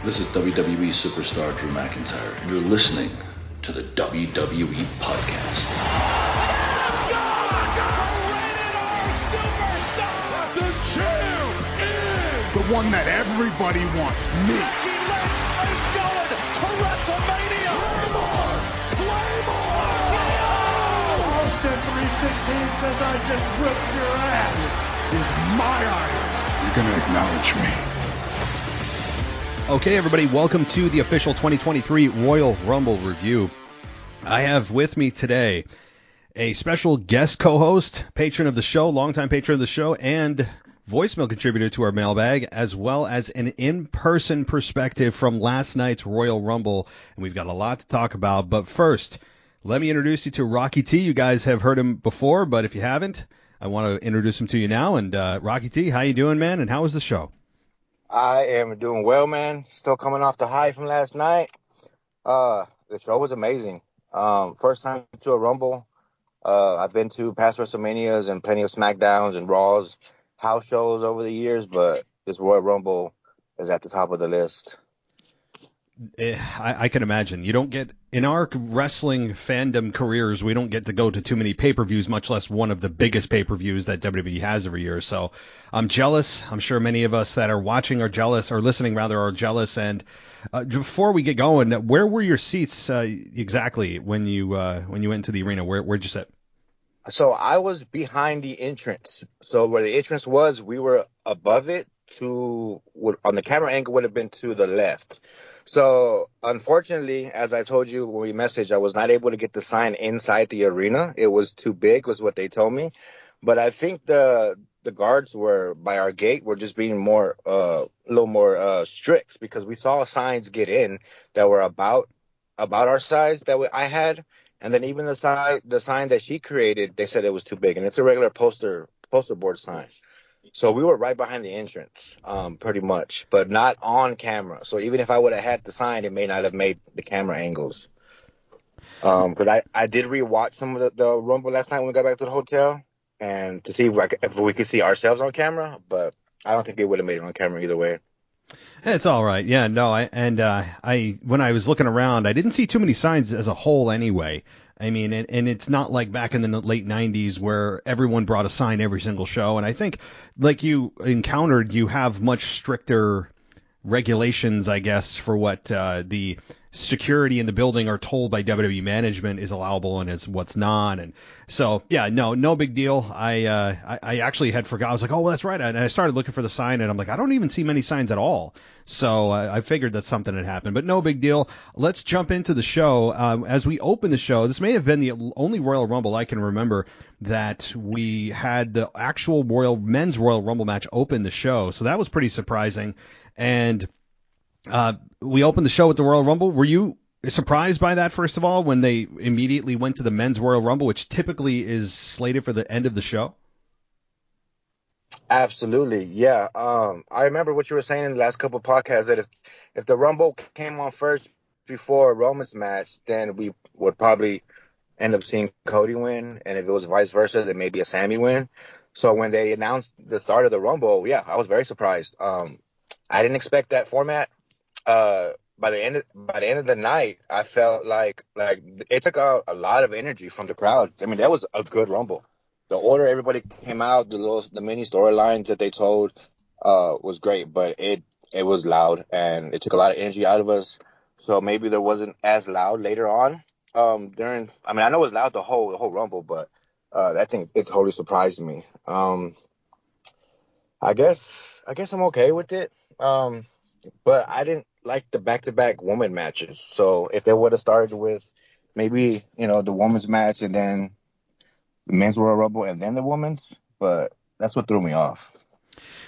This is WWE superstar Drew McIntyre, and you're listening to the WWE Podcast. The champ is the one that everybody wants, me. Lynch is going to WrestleMania. Claymore. Austin 316 says I just whipped your ass. This is my iron. You're going to acknowledge me. Okay, everybody, welcome to the official 2023 Royal Rumble review. I have with me today a special guest co-host, patron of the show, longtime patron of the show, and voicemail contributor to our mailbag, as well as an in-person perspective from last night's Royal Rumble. And we've got a lot to talk about. But first, let me introduce you to Rocky T. You guys have heard him before, but if you haven't, I want to introduce him to you now. And Rocky T, how you doing, man? And how was the show? I am doing well, man. Still coming off the high from last night. The show was amazing. First time to a Rumble. I've been to past WrestleManias and plenty of SmackDowns and Raws, house shows over the years, but this Royal Rumble is at the top of the list. I can imagine. You don't get, in our wrestling fandom careers, we don't get to go to too many pay-per-views, much less one of the biggest pay-per-views that WWE has every year. So I'm jealous. I'm sure many of us that are watching are jealous, or listening rather are jealous. And before we get going, where were your seats exactly when you went into the arena? Where'd you sit? So I was behind the entrance. So where the entrance was, we were above it. On the camera angle would have been to the left. So, unfortunately, as I told you when we messaged, I was not able to get the sign inside the arena. It was too big, was what they told me. But I think the guards were by our gate were just being a little more strict, because we saw signs get in that were about our size that I had, and then even the sign that she created, they said it was too big, and it's a regular poster board sign. So we were right behind the entrance, pretty much, but not on camera. So even if I would have had the sign, it may not have made the camera angles. But I did rewatch some of the Rumble last night when we got back to the hotel, and to see if we could see ourselves on camera. But I don't think it would have made it on camera either way. It's all right. Yeah, no, I when I was looking around, I didn't see too many signs as a whole anyway. I mean, and it's not like back in the late 90s where everyone brought a sign every single show. And I think, like you encountered, you have much stricter regulations, I guess, for what the security in the building are told by WWE management is allowable and is what's not. And so, yeah, no big deal. I actually had forgot. I was like, oh, well, that's right. And I started looking for the sign, and I'm like, I don't even see many signs at all. So I figured that something had happened, but no big deal. Let's jump into the show. As we open the show, this may have been the only Royal Rumble I can remember that we had the actual men's Royal Rumble match open the show. So that was pretty surprising. And we opened the show with the Royal Rumble. Were you surprised by that, first of all, when they immediately went to the men's Royal Rumble, which typically is slated for the end of the show? Absolutely, yeah. I remember what you were saying in the last couple of podcasts, that if the Rumble came on first before Roman's match, then we would probably end up seeing Cody win, and if it was vice versa, then maybe a Sami win. So when they announced the start of the Rumble, yeah, I was very surprised. I didn't expect that format. By the end of the night, I felt like it took out a lot of energy from the crowd. I mean, that was a good Rumble. The order everybody came out, the mini storylines that they told was great, but it was loud and it took a lot of energy out of us. So maybe there wasn't as loud later on. I know it was loud the whole Rumble, but that thing, it totally surprised me. I guess I'm okay with it. But I didn't like the back-to-back woman matches. So if they would have started with maybe, the women's match and then the men's Royal Rumble and then the women's, but that's what threw me off.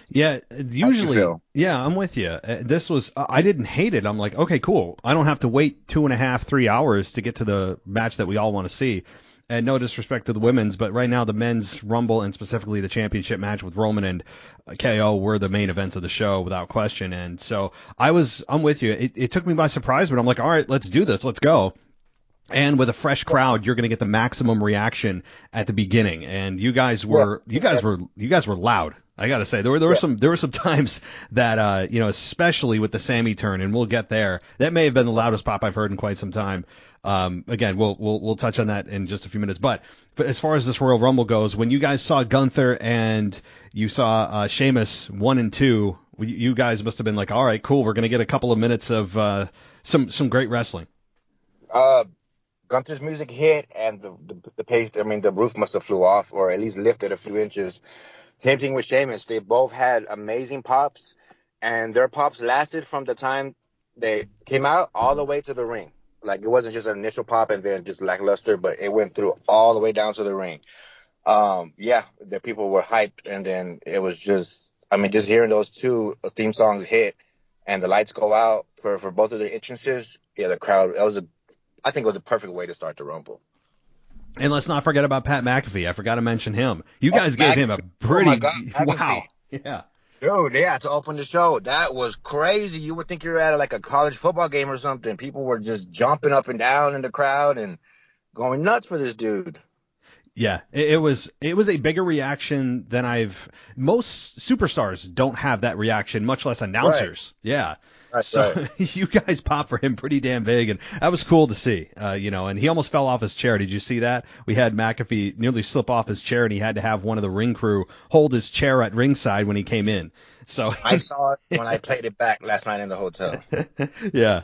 Yeah, usually, yeah, I'm with you. This was, I didn't hate it. I'm like, okay, cool. I don't have to wait 2.5, 3 hours to get to the match that we all want to see. And no disrespect to the women's, but right now the men's Rumble and specifically the championship match with Roman and KO were the main events of the show without question. And so I'm with you. It took me by surprise, but I'm like, all right, let's do this. Let's go. And with a fresh crowd, you're going to get the maximum reaction at the beginning. And you guys were loud. I gotta say, there were some times that especially with the Sammy turn, and we'll get there. That may have been the loudest pop I've heard in quite some time. Again, we'll touch on that in just a few minutes. But as far as this Royal Rumble goes, when you guys saw Gunther and you saw Sheamus 1 and 2, you guys must have been like, all right, cool, we're gonna get a couple of minutes of some great wrestling. Gunther's music hit, and the pace. I mean, the roof must have flew off, or at least lifted a few inches. Same thing with Sheamus. They both had amazing pops, and their pops lasted from the time they came out all the way to the ring. Like, it wasn't just an initial pop and then just lackluster, but it went through all the way down to the ring. The people were hyped, and then it was just hearing those two theme songs hit and the lights go out for both of their entrances. Yeah, the crowd. I think it was a perfect way to start the Rumble. And let's not forget about Pat McAfee. I forgot to mention him. You guys gave him a pretty... Oh my God, wow. Yeah. Dude, yeah, to open the show. That was crazy. You would think you're at like a college football game or something. People were just jumping up and down in the crowd and going nuts for this dude. Yeah, it was a bigger reaction than most superstars don't have that reaction, much less announcers. Right. Yeah. So you guys popped for him pretty damn big, and that was cool to see. And he almost fell off his chair. Did you see that? We had McAfee nearly slip off his chair, and he had to have one of the ring crew hold his chair at ringside when he came in. So I saw it when I played it back last night in the hotel. Yeah,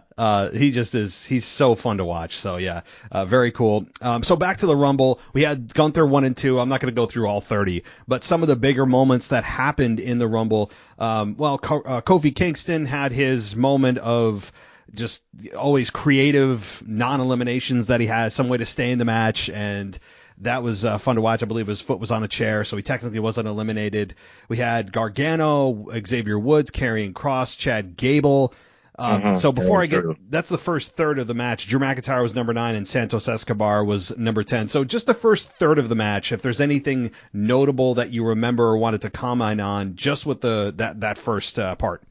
he's so fun to watch. So yeah, very cool. So back to the Rumble, we had Gunther 1 and 2. I'm not going to go through all 30, but some of the bigger moments that happened in the Rumble. Kofi Kingston had his moment of just always creative non-eliminations that he had, some way to stay in the match, and that was fun to watch. I believe his foot was on a chair, so he technically wasn't eliminated. We had Gargano, Xavier Woods, Karrion Kross, Chad Gable. So before that's the first third of the match. Drew McIntyre was number 9 and Santos Escobar was number 10. So just the first third of the match, if there's anything notable that you remember or wanted to comment on just with that first part.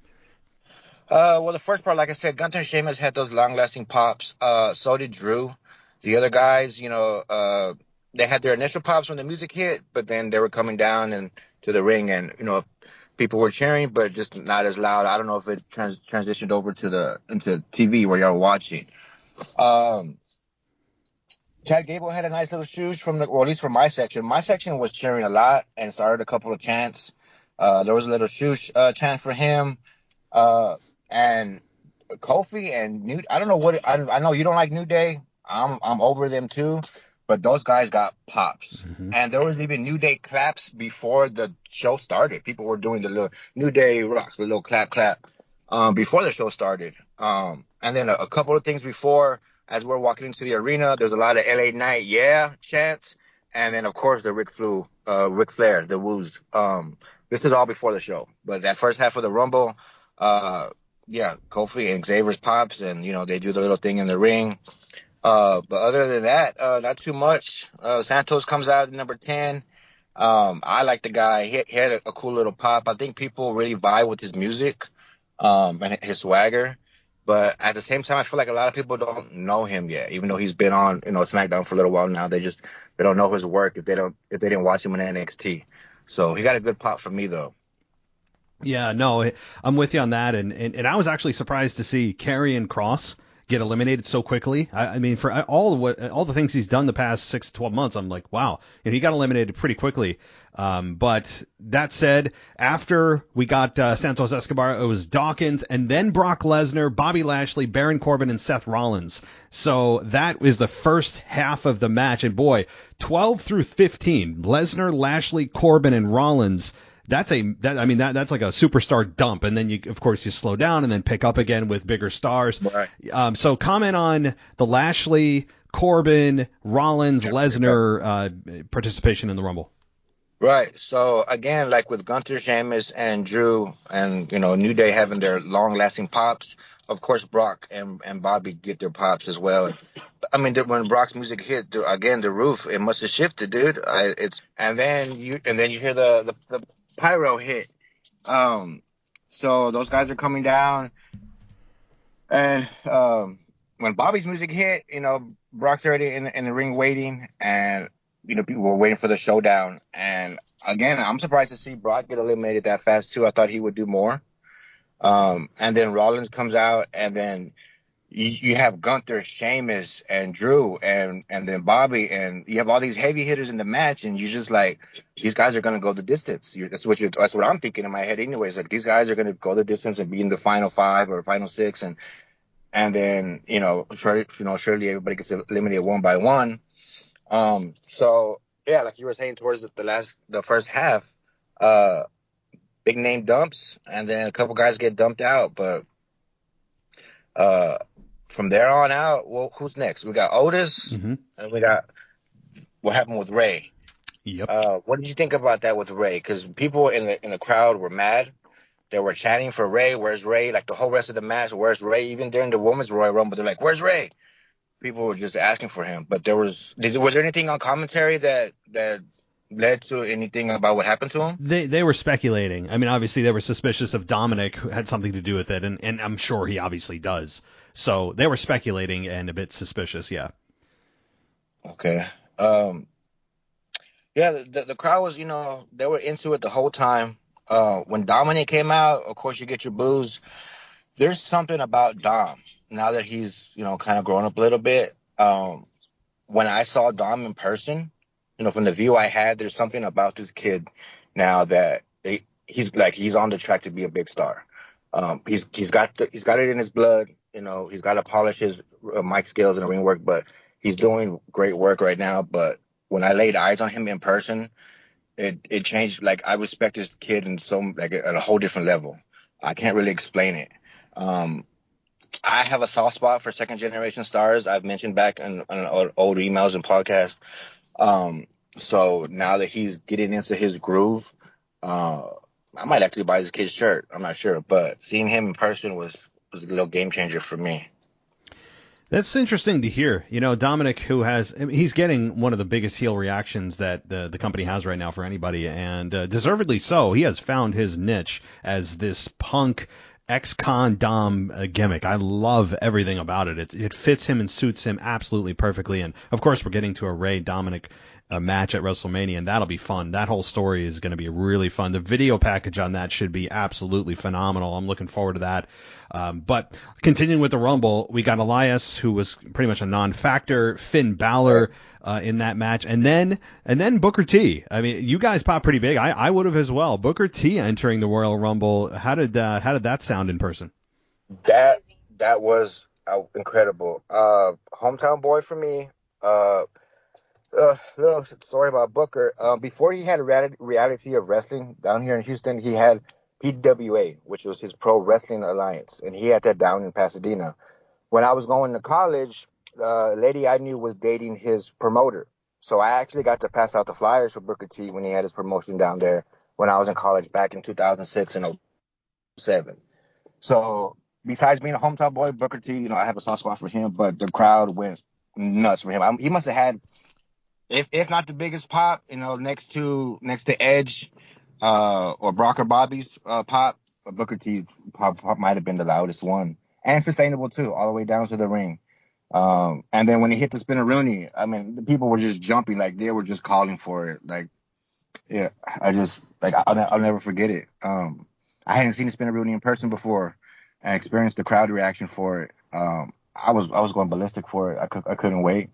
The first part, like I said, Gunther and Sheamus had those long-lasting pops. So did Drew. The other guys, they had their initial pops when the music hit, but then they were coming down and to the ring, and people were cheering, but just not as loud. I don't know if it transitioned over into TV where y'all were watching. Chad Gable had a nice little shoosh at least from my section. My section was cheering a lot and started a couple of chants. There was a little shoosh chant for him, and Kofi and New. I don't know what I know. You don't like New Day. I'm over them too. But those guys got pops. Mm-hmm. And there was even New Day claps before the show started. People were doing the little New Day rocks, the little clap, before the show started. And then a couple of things before, as we're walking into the arena, there's a lot of LA Knight, yeah, chants. And then, of course, the Ric Flair, the woos. This is all before the show. But that first half of the Rumble, Kofi and Xavier's pops, and, they do the little thing in the ring. But other than that, not too much. Santos comes out at number 10. I like the guy. He had a cool little pop. I think people really vibe with his music, and his swagger. But at the same time, I feel like a lot of people don't know him yet, even though he's been on, SmackDown for a little while now. They don't know his work if they didn't watch him in NXT. So he got a good pop from me though. Yeah, no, I'm with you on that. And I was actually surprised to see Karrion Kross get eliminated so quickly. I mean, for all the things he's done the past 6 to 12 months, I'm like, wow, he got eliminated pretty quickly. But that said, after we got Santos Escobar, it was Dawkins, and then Brock Lesnar, Bobby Lashley, Baron Corbin, and Seth Rollins. So that is the first half of the match, and boy, 12 through 15, Lesnar, Lashley, Corbin, and Rollins. That's like a superstar dump, and then you slow down and then pick up again with bigger stars. Right. So comment on the Lashley, Corbin, Rollins, Lesnar participation in the Rumble. Right. So again, like with Gunther, Sheamus, and Drew, and New Day having their long-lasting pops. Of course, Brock and Bobby get their pops as well. I mean, when Brock's music hit, the roof, it must have shifted, dude. And then you hear the pyro hit. So those guys are coming down, and when Bobby's music hit, Brock's already in the ring waiting, and people were waiting for the showdown. And again, I'm surprised to see Brock get eliminated that fast too. I thought he would do more. And then Rollins comes out, and then you have Gunther, Sheamus, and Drew, and then Bobby, and you have all these heavy hitters in the match, and you're just like, these guys are gonna go the distance. That's what I'm thinking in my head, anyways. Like, these guys are gonna go the distance and be in the final 5 or final 6, and then surely everybody gets eliminated one by one. So yeah, like you were saying, towards the first half, big name dumps, and then a couple guys get dumped out. But from there on out, well, who's next? We got Otis, and we got what happened with Ray. Yep. What did you think about that with Ray? Because people in the crowd were mad. They were chanting for Ray. Where's Ray? Like the whole rest of the match, where's Ray? Even during the Women's Royal Rumble, they're like, where's Ray? People were just asking for him. But was there anything on commentary that led to anything about what happened to him? They were speculating. I mean, obviously they were suspicious of Dominic, who had something to do with it, and I'm sure he obviously does. So they were speculating and a bit suspicious, yeah. Okay. Yeah, the crowd was, they were into it the whole time. When Dominic came out, of course you get your boos. There's something about Dom now that he's, kind of grown up a little bit. When I saw Dom in person, from the view I had, there's something about this kid now that he's on the track to be a big star. He's got it in his blood. He's got to polish his mic skills and ring work, but he's doing great work right now. But when I laid eyes on him in person, it changed. Like, I respect this kid at a whole different level. I can't really explain it. I have a soft spot for second generation stars. I've mentioned back on old emails and podcasts. So now that he's getting into his groove, I might actually buy this kid's shirt. I'm not sure, but seeing him in person was a little game changer for me. That's interesting to hear. Dominic, he's getting one of the biggest heel reactions that the company has right now for anybody, and deservedly so. He has found his niche as this punk ex-con Dom gimmick. I love everything about it. It fits him and suits him absolutely perfectly. And of course, we're getting to a Ray Dominic match at WrestleMania, and that'll be fun. That whole story is going to be really fun. The video package on that should be absolutely phenomenal. I'm looking forward to that. But continuing with the Rumble, we got Elias, who was pretty much a non-factor, Finn Balor in that match, and then Booker T. I mean, you guys popped pretty big. I would have as well. Booker T entering the Royal Rumble. How did that sound in person? That was incredible. Hometown boy for me. Little story about Booker. Before he had reality of wrestling down here in Houston, he had PWA, which was his Pro Wrestling Alliance, and he had that down in Pasadena. When I was going to college, the lady I knew was dating his promoter, so I actually got to pass out the flyers for Booker T when he had his promotion down there when I was in college back in 2006 and 2007. So besides being a hometown boy, Booker T, I have a soft spot for him, but the crowd went nuts for him. He must have had, if not the biggest pop, next to Edge or Brock or Bobby's pop, Booker T's pop might have been the loudest one, and sustainable too, all the way down to the ring. And then when he hit the Spinneroonie, I mean, the people were just jumping, like they were just calling for it. Like, yeah, I'll never forget it. I hadn't seen the Spinneroonie in person before, and experienced the crowd reaction for it. I was going ballistic for it. I couldn't wait.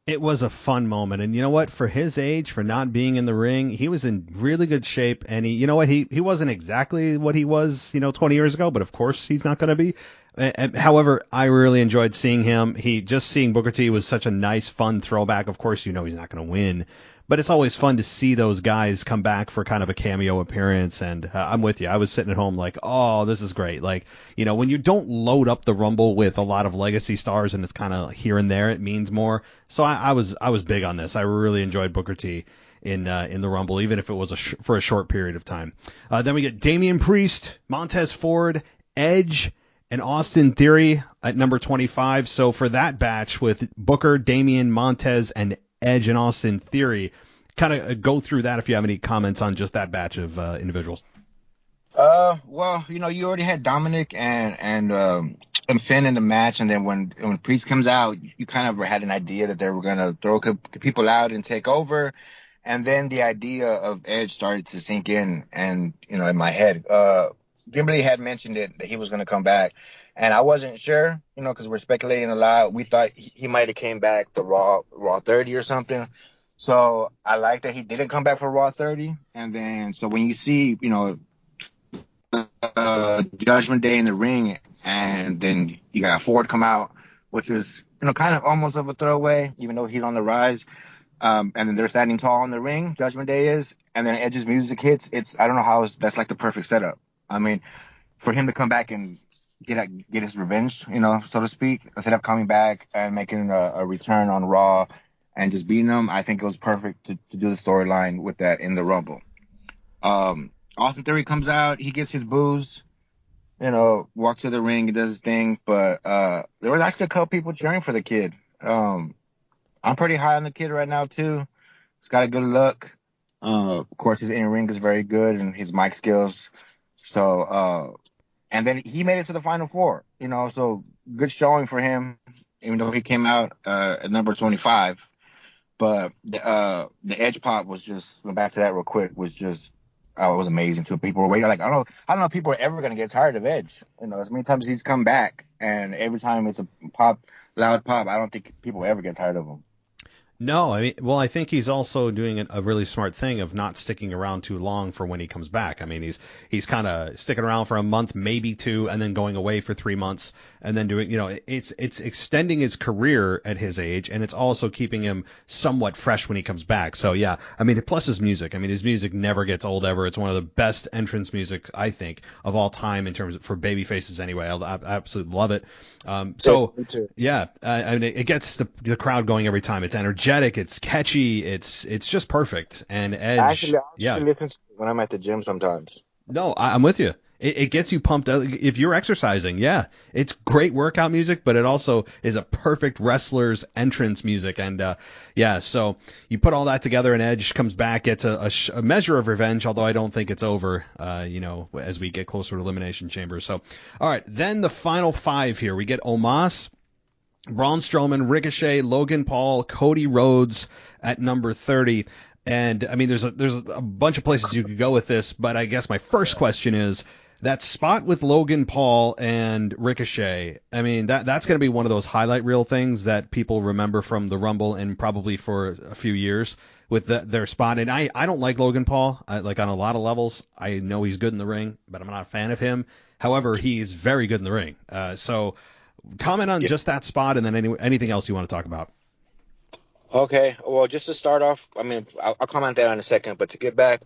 It was a fun moment, and you know what? For his age, for not being in the ring, he was in really good shape, and he wasn't exactly what he was, 20 years ago, but of course he's not going to be. However, I really enjoyed seeing him. Seeing Booker T was such a nice, fun throwback. Of course, he's not going to win, but it's always fun to see those guys come back for kind of a cameo appearance, and I'm with you. I was sitting at home like, oh, this is great. Like, when you don't load up the Rumble with a lot of legacy stars and it's kind of here and there, it means more. So I was big on this. I really enjoyed Booker T in the Rumble, even if it was for a short period of time. Then we get Damian Priest, Montez Ford, Edge, and Austin Theory at number 25. So for that batch with Booker, Damian, Montez, and Edge and Austin Theory, kind of go through that if you have any comments on just that batch of individuals. Well, you already had Dominic and Finn in the match, and then when Priest comes out, you kind of had an idea that they were gonna throw people out and take over, And then the idea of Edge started to sink in, and in my head, Kimberly had mentioned it that he was going to come back, and I wasn't sure, because we're speculating a lot. We thought he might have came back to Raw 30 or something. So I like that he didn't come back for Raw 30, and then so when you see, Judgment Day in the ring, and then you got Ford come out, which is kind of almost of a throwaway, even though he's on the rise. And then they're standing tall in the ring. Judgment Day is, and then Edge's music hits. I don't know how that's like the perfect setup. I mean, for him to come back and get his revenge, so to speak, instead of coming back and making a return on Raw and just beating them, I think it was perfect to do the storyline with that in the Rumble. Austin Theory comes out, he gets his booze, walks to the ring, he does his thing, but there was actually a couple people cheering for the kid. I'm pretty high on the kid right now too. He's got a good look. Of course, his in-ring is very good, and his mic skills. So, and then he made it to the Final Four. So good showing for him, even though he came out at number 25. But the Edge pop was just, going back to that real quick, was just, it was amazing too. People were waiting. Like, I don't know if people are ever going to get tired of Edge. As many times he's come back, and every time it's a loud pop, I don't think people ever get tired of him. No, I think he's also doing a really smart thing of not sticking around too long for when he comes back. I mean, he's kind of sticking around for a month, maybe two, and then going away for 3 months, and then doing, it's extending his career at his age, and it's also keeping him somewhat fresh when he comes back. So yeah, plus his music. His music never gets old ever. It's one of the best entrance music, I think, of all time in terms of, for baby faces anyway. I absolutely love it. Yeah, it gets the crowd going every time. It's energetic, it's catchy, it's just perfect. And Edge, I actually listen to it when I'm at the gym sometimes. No, I'm with you. It gets you pumped up if you're exercising. Yeah, it's great workout music, but it also is a perfect wrestler's entrance music. And so you put all that together, and Edge comes back, gets a measure of revenge, although I don't think it's over. As we get closer to Elimination Chamber. So, all right, then the final 5 here. We get Omos, Braun Strowman, Ricochet, Logan Paul, Cody Rhodes at number 30. And there's a bunch of places you could go with this, but I guess my first question is that spot with Logan Paul and Ricochet. That's going to be one of those highlight reel things that people remember from the Rumble and probably for a few years with their spot. And I don't like Logan Paul, like on a lot of levels. I know he's good in the ring, but I'm not a fan of him. However, he's very good in the ring. So comment on just that spot, and then anything else you want to talk about. Okay, well, just to start off, I'll comment that in a second, but to get back,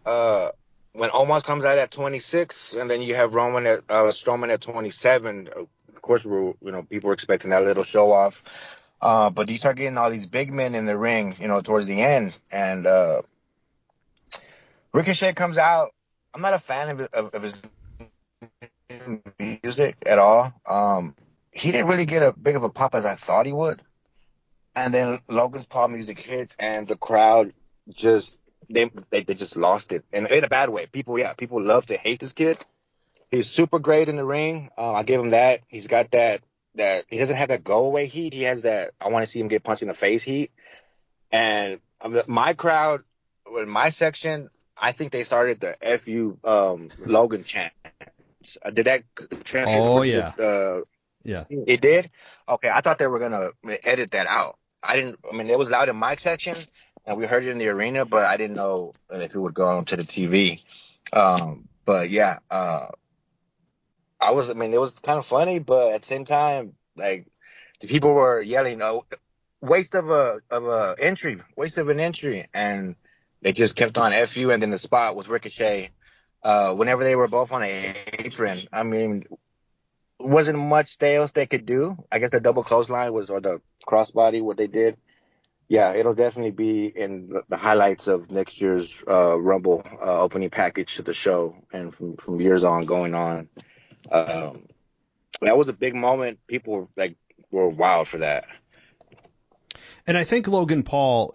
when Omos comes out at 26, and then you have Strowman at 27, of course, people were expecting that little show off, but you start getting all these big men in the ring, towards the end, and Ricochet comes out. I'm not a fan of his music at all. He didn't really get a big of a pop as I thought he would. And then Logan's Paul music hits, and the crowd just they just lost it, and in a bad way. People love to hate this kid. He's super great in the ring. I give him that. He's got that he doesn't have that go away heat. He has that I want to see him get punched in the face heat. And my crowd, in my section, I think they started the "Fu Logan" chant. Did that chant? Oh yeah. Yeah. It did? Okay, I thought they were going to edit that out. It was loud in my section, and we heard it in the arena, but I didn't know if it would go onto the TV. But yeah, it was kind of funny, but at the same time, like, the people were yelling, waste of an entry, and they just kept on FU, and then the spot with Ricochet, whenever they were both on an apron, wasn't much else they could do. I guess the double clothesline or the crossbody, what they did. Yeah, it'll definitely be in the highlights of next year's Rumble opening package to the show, and from years on going on. That was a big moment. People were wild for that. And I think Logan Paul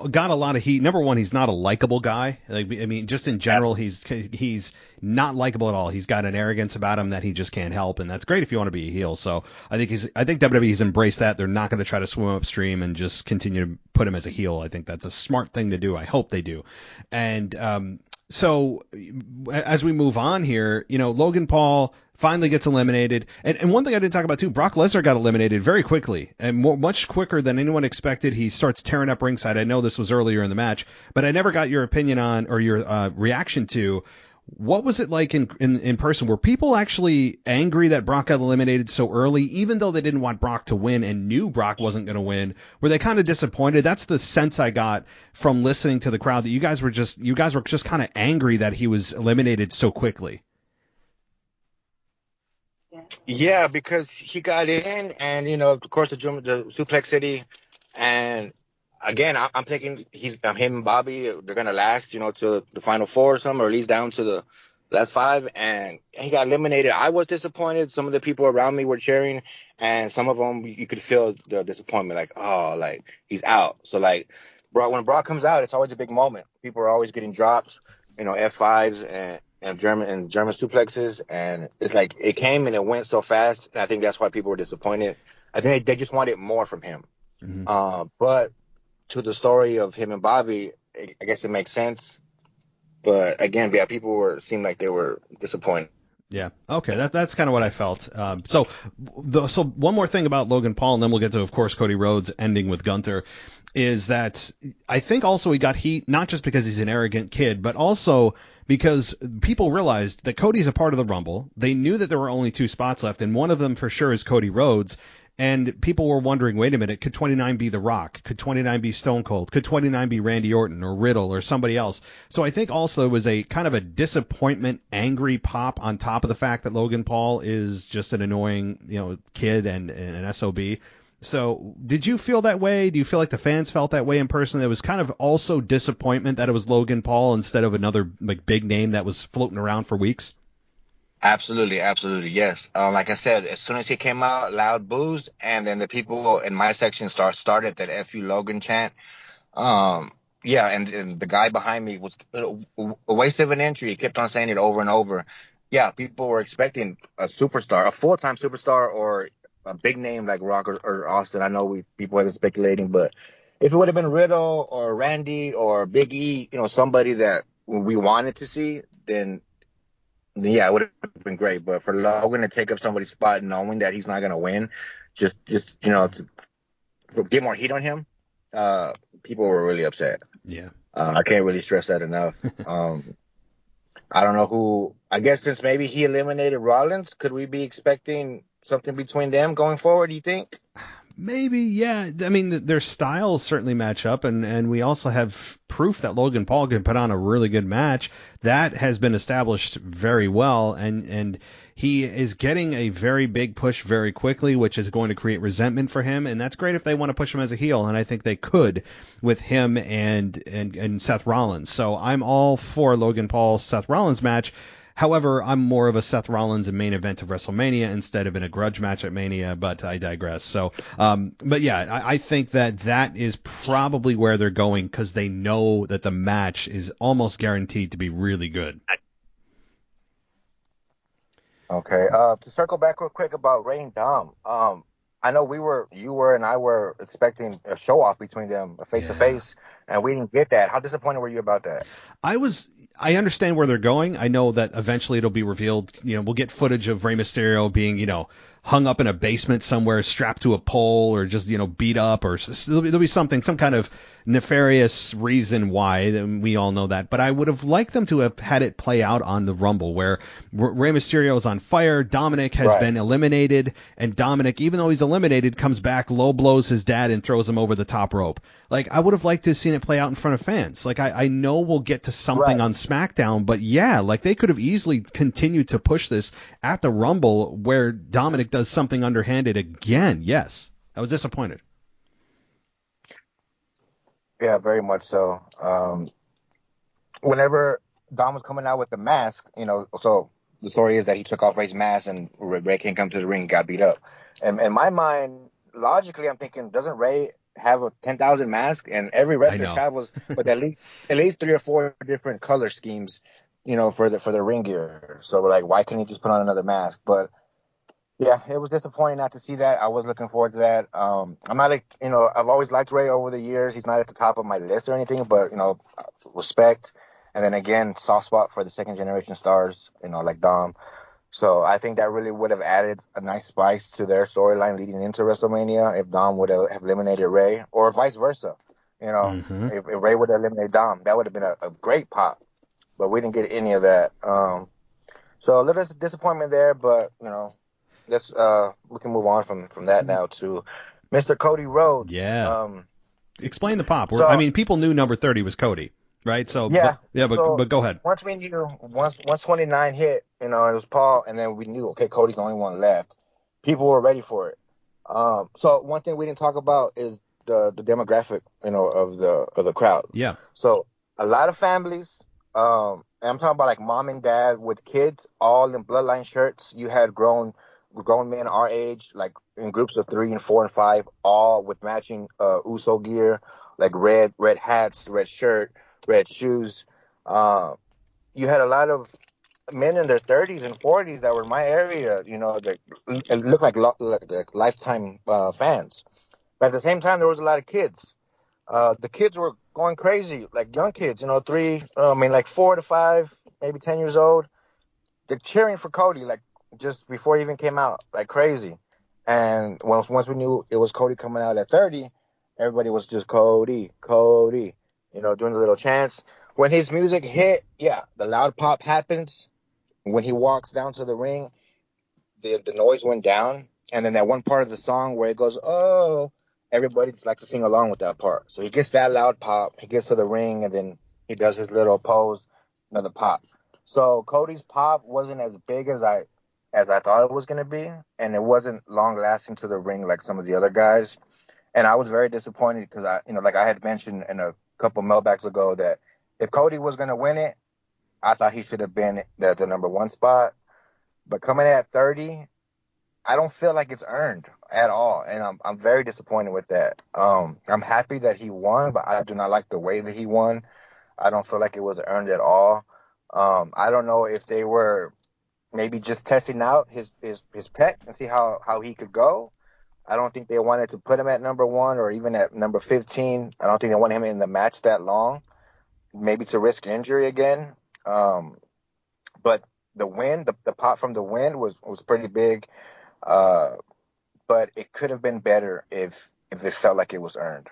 got a lot of heat. Number one, he's not a likable guy. Like, I mean, just in general, he's not likable at all. He's got an arrogance about him that he just can't help, and that's great if you want to be a heel. So I think WWE's embraced that. They're not going to try to swim upstream and just continue to put him as a heel. I think that's a smart thing to do. I hope they do. And so as we move on here, Logan Paul finally gets eliminated. And one thing I didn't talk about too, Brock Lesnar got eliminated very quickly, and much quicker than anyone expected. He starts tearing up ringside. I know this was earlier in the match, but I never got your opinion on, or your reaction to, what was it like in person? Were people actually angry that Brock got eliminated so early, even though they didn't want Brock to win and knew Brock wasn't going to win? Were they kind of disappointed? That's the sense I got from listening to the crowd, that you guys were just kind of angry that he was eliminated so quickly. Yeah, because he got in, and of course the Suplex City, and again, I'm thinking him and Bobby, they're gonna last, to the final four or something, or at least down to the last five, and he got eliminated. I was disappointed. Some of the people around me were cheering, and some of them you could feel the disappointment, like, oh, like he's out. So like, when Brock comes out, it's always a big moment. People are always getting drops, F5s and German suplexes, and it's like it came and it went so fast, and I think that's why people were disappointed. I think they just wanted more from him. Mm-hmm. But to the story of him and Bobby, I guess it makes sense. But again, yeah, people seemed like they were disappointed. Yeah. Okay. That's kind of what I felt. So one more thing about Logan Paul, and then we'll get to, of course, Cody Rhodes ending with Gunther, is that I think also he got heat, not just because he's an arrogant kid, but also because people realized that Cody's a part of the Rumble. They knew that there were only 2 spots left, and one of them for sure is Cody Rhodes. And people were wondering, wait a minute, could 29 be The Rock? Could 29 be Stone Cold? Could 29 be Randy Orton or Riddle or somebody else? So I think also it was a kind of a disappointment, angry pop on top of the fact that Logan Paul is just an annoying, kid and an SOB. So did you feel that way? Do you feel like the fans felt that way in person? There was kind of also disappointment that it was Logan Paul instead of another big name that was floating around for weeks? Absolutely, yes. Like I said, as soon as he came out, loud boos, and then the people in my section started that "F you Logan" chant. Yeah, and the guy behind me was a waste of an entry. He kept on saying it over and over. Yeah, people were expecting a superstar, a full-time superstar, or a big name like Rock or Austin. I know people have been speculating, but if it would have been Riddle or Randy or Big E, somebody that we wanted to see, then yeah, it would have been great. But for Logan to take up somebody's spot, knowing that he's not going to win, just to get more heat on him, people were really upset. Yeah. I can't really stress that enough. I don't know who. I guess since maybe he eliminated Rollins, could we be expecting something between them going forward, do you think? Maybe, yeah. I mean, their styles certainly match up, and we also have proof that Logan Paul can put on a really good match. That has been established very well, and he is getting a very big push very quickly, which is going to create resentment for him, and that's great if they want to push him as a heel, and I think they could with him and Seth Rollins. So I'm all for Logan Paul-Seth Rollins match. However, I'm more of a Seth Rollins in main event of WrestleMania instead of in a grudge match at Mania, but I digress. So, but yeah, I think that is probably where they're going because they know that the match is almost guaranteed to be really good. Okay. To circle back real quick about Ray and Dom, I know you were and I were expecting a show off between them, a face to face, and we didn't get that. How disappointed were you about that? I understand where they're going. I know that eventually it'll be revealed. We'll get footage of Rey Mysterio being, hung up in a basement somewhere, strapped to a pole, or just, beat up, or there'll be some kind of nefarious reason why. We all know that. But I would have liked them to have had it play out on the Rumble, where Rey Mysterio is on fire, Dominic has been eliminated, and Dominic, even though he's eliminated, comes back, low blows his dad, and throws him over the top rope. Like, I would have liked to have seen it play out in front of fans. Like, I know we'll get to something on SmackDown, but yeah, like, they could have easily continued to push this at the Rumble, where Dominic does something underhanded again. Yes, I was disappointed. Yeah, very much so. Whenever Dom was coming out with the mask, so the story is that he took off Ray's mask and Ray can't come to the ring and got beat up. And in my mind, logically, I'm thinking, doesn't Ray have a 10,000 mask, and every I wrestler know. travels with at least 3 or 4 different color schemes, for the ring gear. So we're like, why couldn't he just put on another mask? But yeah, it was disappointing not to see that. I was looking forward to that. I'm not I've always liked Ray over the years. He's not at the top of my list or anything, but respect. And then again, soft spot for the second generation stars, like Dom. So I think that really would have added a nice spice to their storyline leading into WrestleMania if Dom would have eliminated Ray, or vice versa. Hmm. If Ray would have eliminated Dom, that would have been a great pop. But we didn't get any of that. So a little disappointment there, but let's we can move on from that now to Mr. Cody Rhodes. Yeah. Explain the pop. I So mean, people knew number 30 was Cody, right? So, yeah, but go ahead. once we knew once 29 hit, it was Paul, and then we knew, okay, Cody's the only one left. People were ready for it. So one thing we didn't talk about is the demographic, of the crowd. Yeah. So a lot of families, and I'm talking about like mom and dad with kids, all in bloodline shirts. You had grown men our age, like in groups of 3 and 4 and 5, all with matching Uso gear, like red hats, red shirt, red shoes. You had a lot of men in their 30s and 40s that were in my area, that looked like lifetime fans. But at the same time, there was a lot of kids. The kids were going crazy, like young kids, like 4 to 5, maybe 10 years old. They're cheering for Cody, like just before he even came out, like crazy. And once we knew it was Cody coming out at 30, everybody was just Cody, Cody, doing the little chants. When his music hit, yeah, the loud pop happens. When he walks down to the ring, the noise went down. And then that one part of the song where it goes, oh, everybody just likes to sing along with that part. So he gets that loud pop, he gets to the ring, and then he does his little pose, another pop. So Cody's pop wasn't as big as I thought it was going to be, and it wasn't long lasting to the ring like some of the other guys. And I was very disappointed because like I had mentioned in a couple mailbacks ago, that if Cody was going to win it, I thought he should have been at the number 1 spot. But coming in at 30, I don't feel like it's earned at all, and I'm very disappointed with that. I'm happy that he won, but I do not like the way that he won. I don't feel like it was earned at all. I don't know if they were maybe just testing out his pet and see how he could go. I don't think they wanted to put him at number 1 or even at number 15. I don't think they wanted him in the match that long, maybe to risk injury again. But the win, the pop from the win was pretty big. But it could have been better if it felt like it was earned.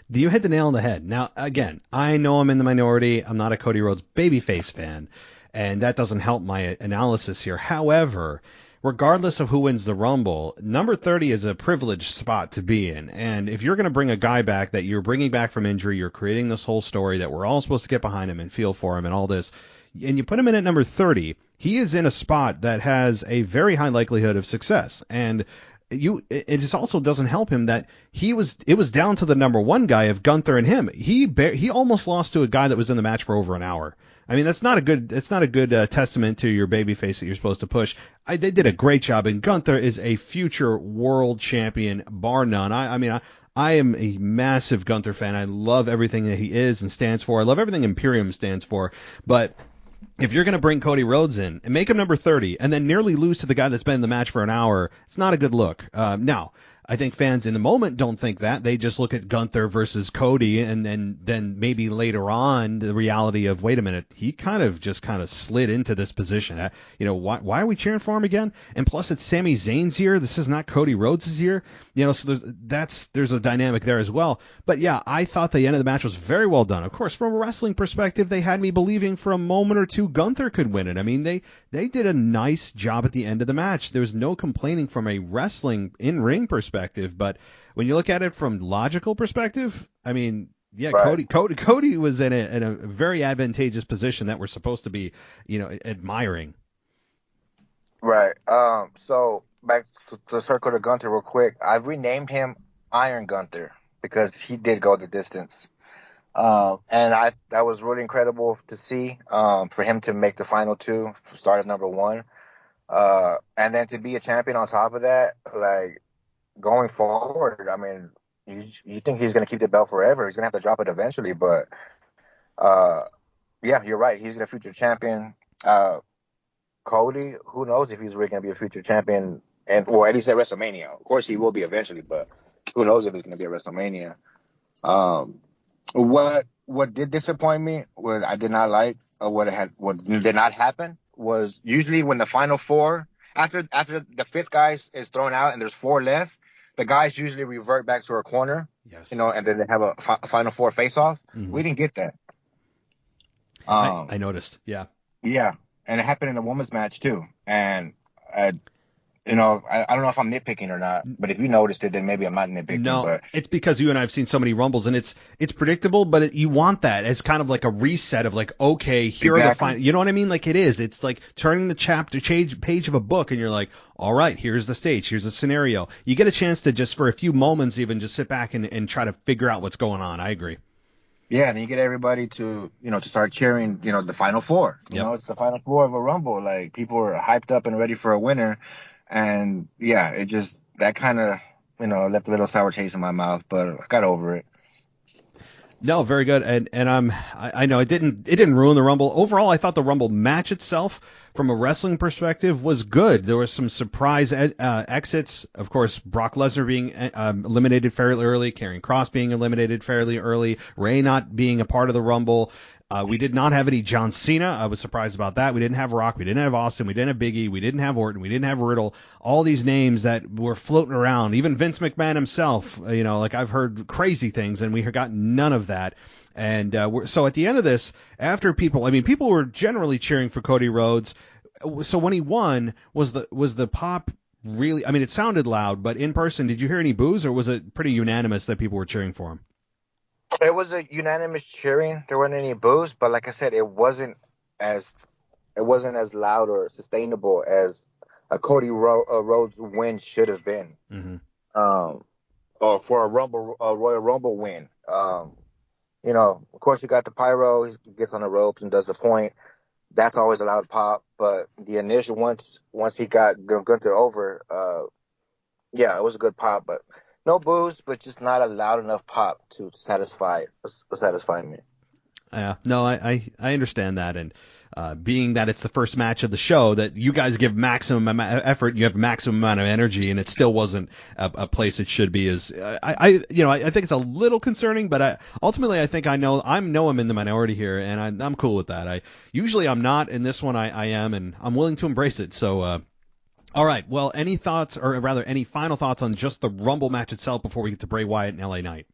You hit the nail on the head. Now, again, I know I'm in the minority. I'm not a Cody Rhodes babyface fan, and that doesn't help my analysis here. However, regardless of who wins the Rumble, number 30 is a privileged spot to be in. And if you're going to bring a guy back that you're bringing back from injury, you're creating this whole story that we're all supposed to get behind him and feel for him and all this, and you put him in at number 30, he is in a spot that has a very high likelihood of success. And it just also doesn't help him that it was down to the number 1 guy of Gunther and him. He almost lost to a guy that was in the match for over an hour. I mean, that's not a good testament to your babyface that you're supposed to push. They did a great job, and Gunther is a future world champion, bar none. I am a massive Gunther fan. I love everything that he is and stands for. I love everything Imperium stands for. But if you're going to bring Cody Rhodes in and make him number 30 and then nearly lose to the guy that's been in the match for an hour, it's not a good look. Now, I think fans in the moment don't think that. They just look at Gunther versus Cody, and then maybe later on the reality of, wait a minute, he kind of slid into this position. Why are we cheering for him again? And plus, it's Sami Zayn's year. This is not Cody Rhodes' year. So there's a dynamic there as well. But yeah, I thought the end of the match was very well done. Of course, from a wrestling perspective, they had me believing for a moment or two Gunther could win it. I mean, they did a nice job at the end of the match. There was no complaining from a wrestling in-ring perspective. But when you look at it from logical perspective, I mean, yeah, right. Cody was in a very advantageous position that we're supposed to be, admiring. Right. So back to circle to Gunther real quick. I've renamed him Iron Gunther because he did go the distance. And that was really incredible to see, for him to make the final 2, start at number 1. And then to be a champion on top of that, like, going forward, I mean, You think he's going to keep the belt forever? He's going to have to drop it eventually. But yeah, you're right. He's a future champion. Cody, who knows if he's really going to be a future champion, and well, at least at WrestleMania. Of course, he will be eventually, but who knows if it's going to be at WrestleMania. What did disappoint me, what I did not like, or what did not happen, was usually when the final four, after the fifth guy is thrown out and there's four left, the guys usually revert back to a corner, Yes. and then they have a final four face off. Mhm. We didn't get that. I noticed. Yeah. Yeah, and it happened in a women's match too. And I don't know if I'm nitpicking or not, but if you noticed it, then maybe I'm not nitpicking. No, but it's because you and I have seen so many Rumbles, and it's predictable, but you want that as kind of like a reset of like, okay, here are the final. You know what I mean? Like it is. It's like turning the page of a book, and you're like, all right, here's the stage, here's the scenario. You get a chance to just for a few moments even just sit back and try to figure out what's going on. I agree. yeah, and you get everybody to to start cheering. The final four. It's the final four of a Rumble. Like people are hyped up and ready for a winner. And yeah, it just that kind of left a little sour taste in my mouth, but I got over it. No, very good, and I know it didn't ruin the Rumble. Overall, I thought the Rumble match itself, from a wrestling perspective, was good. There were some surprise exits. Of course, Brock Lesnar being eliminated fairly early, Karrion Kross being eliminated fairly early, Ray not being a part of the Rumble. We did not have any John Cena. I was surprised about that. We didn't have Rock. We didn't have Austin. We didn't have Big E. We didn't have Orton. We didn't have Riddle. All these names that were floating around. Even Vince McMahon himself, like I've heard crazy things, and we got none of that. And so at the end of this, after people were generally cheering for Cody Rhodes. So when he won, was the pop really? I mean, it sounded loud, but in person, did you hear any boos, or was it pretty unanimous that people were cheering for him? It was a unanimous cheering. There weren't any boos, but like I said, it wasn't as loud or sustainable as a Cody Rhodes win should have been. Mm-hmm. Or for a Royal Rumble win. Of course you got the pyro. He gets on the ropes and does the point. That's always a loud pop. But the initial once he got Gunther over, it was a good pop, but. No boos, but just not a loud enough pop to satisfy me. Yeah, no, I understand that, and being that it's the first match of the show, that you guys give maximum effort, you have maximum amount of energy, and it still wasn't a place it should be. I think it's a little concerning, but ultimately I think I know I'm in the minority here, and I'm cool with that. Usually I'm not. In this one I am, and I'm willing to embrace it. So. All right. Well, any thoughts, or rather, any final thoughts on just the Rumble match itself before we get to Bray Wyatt and LA Knight?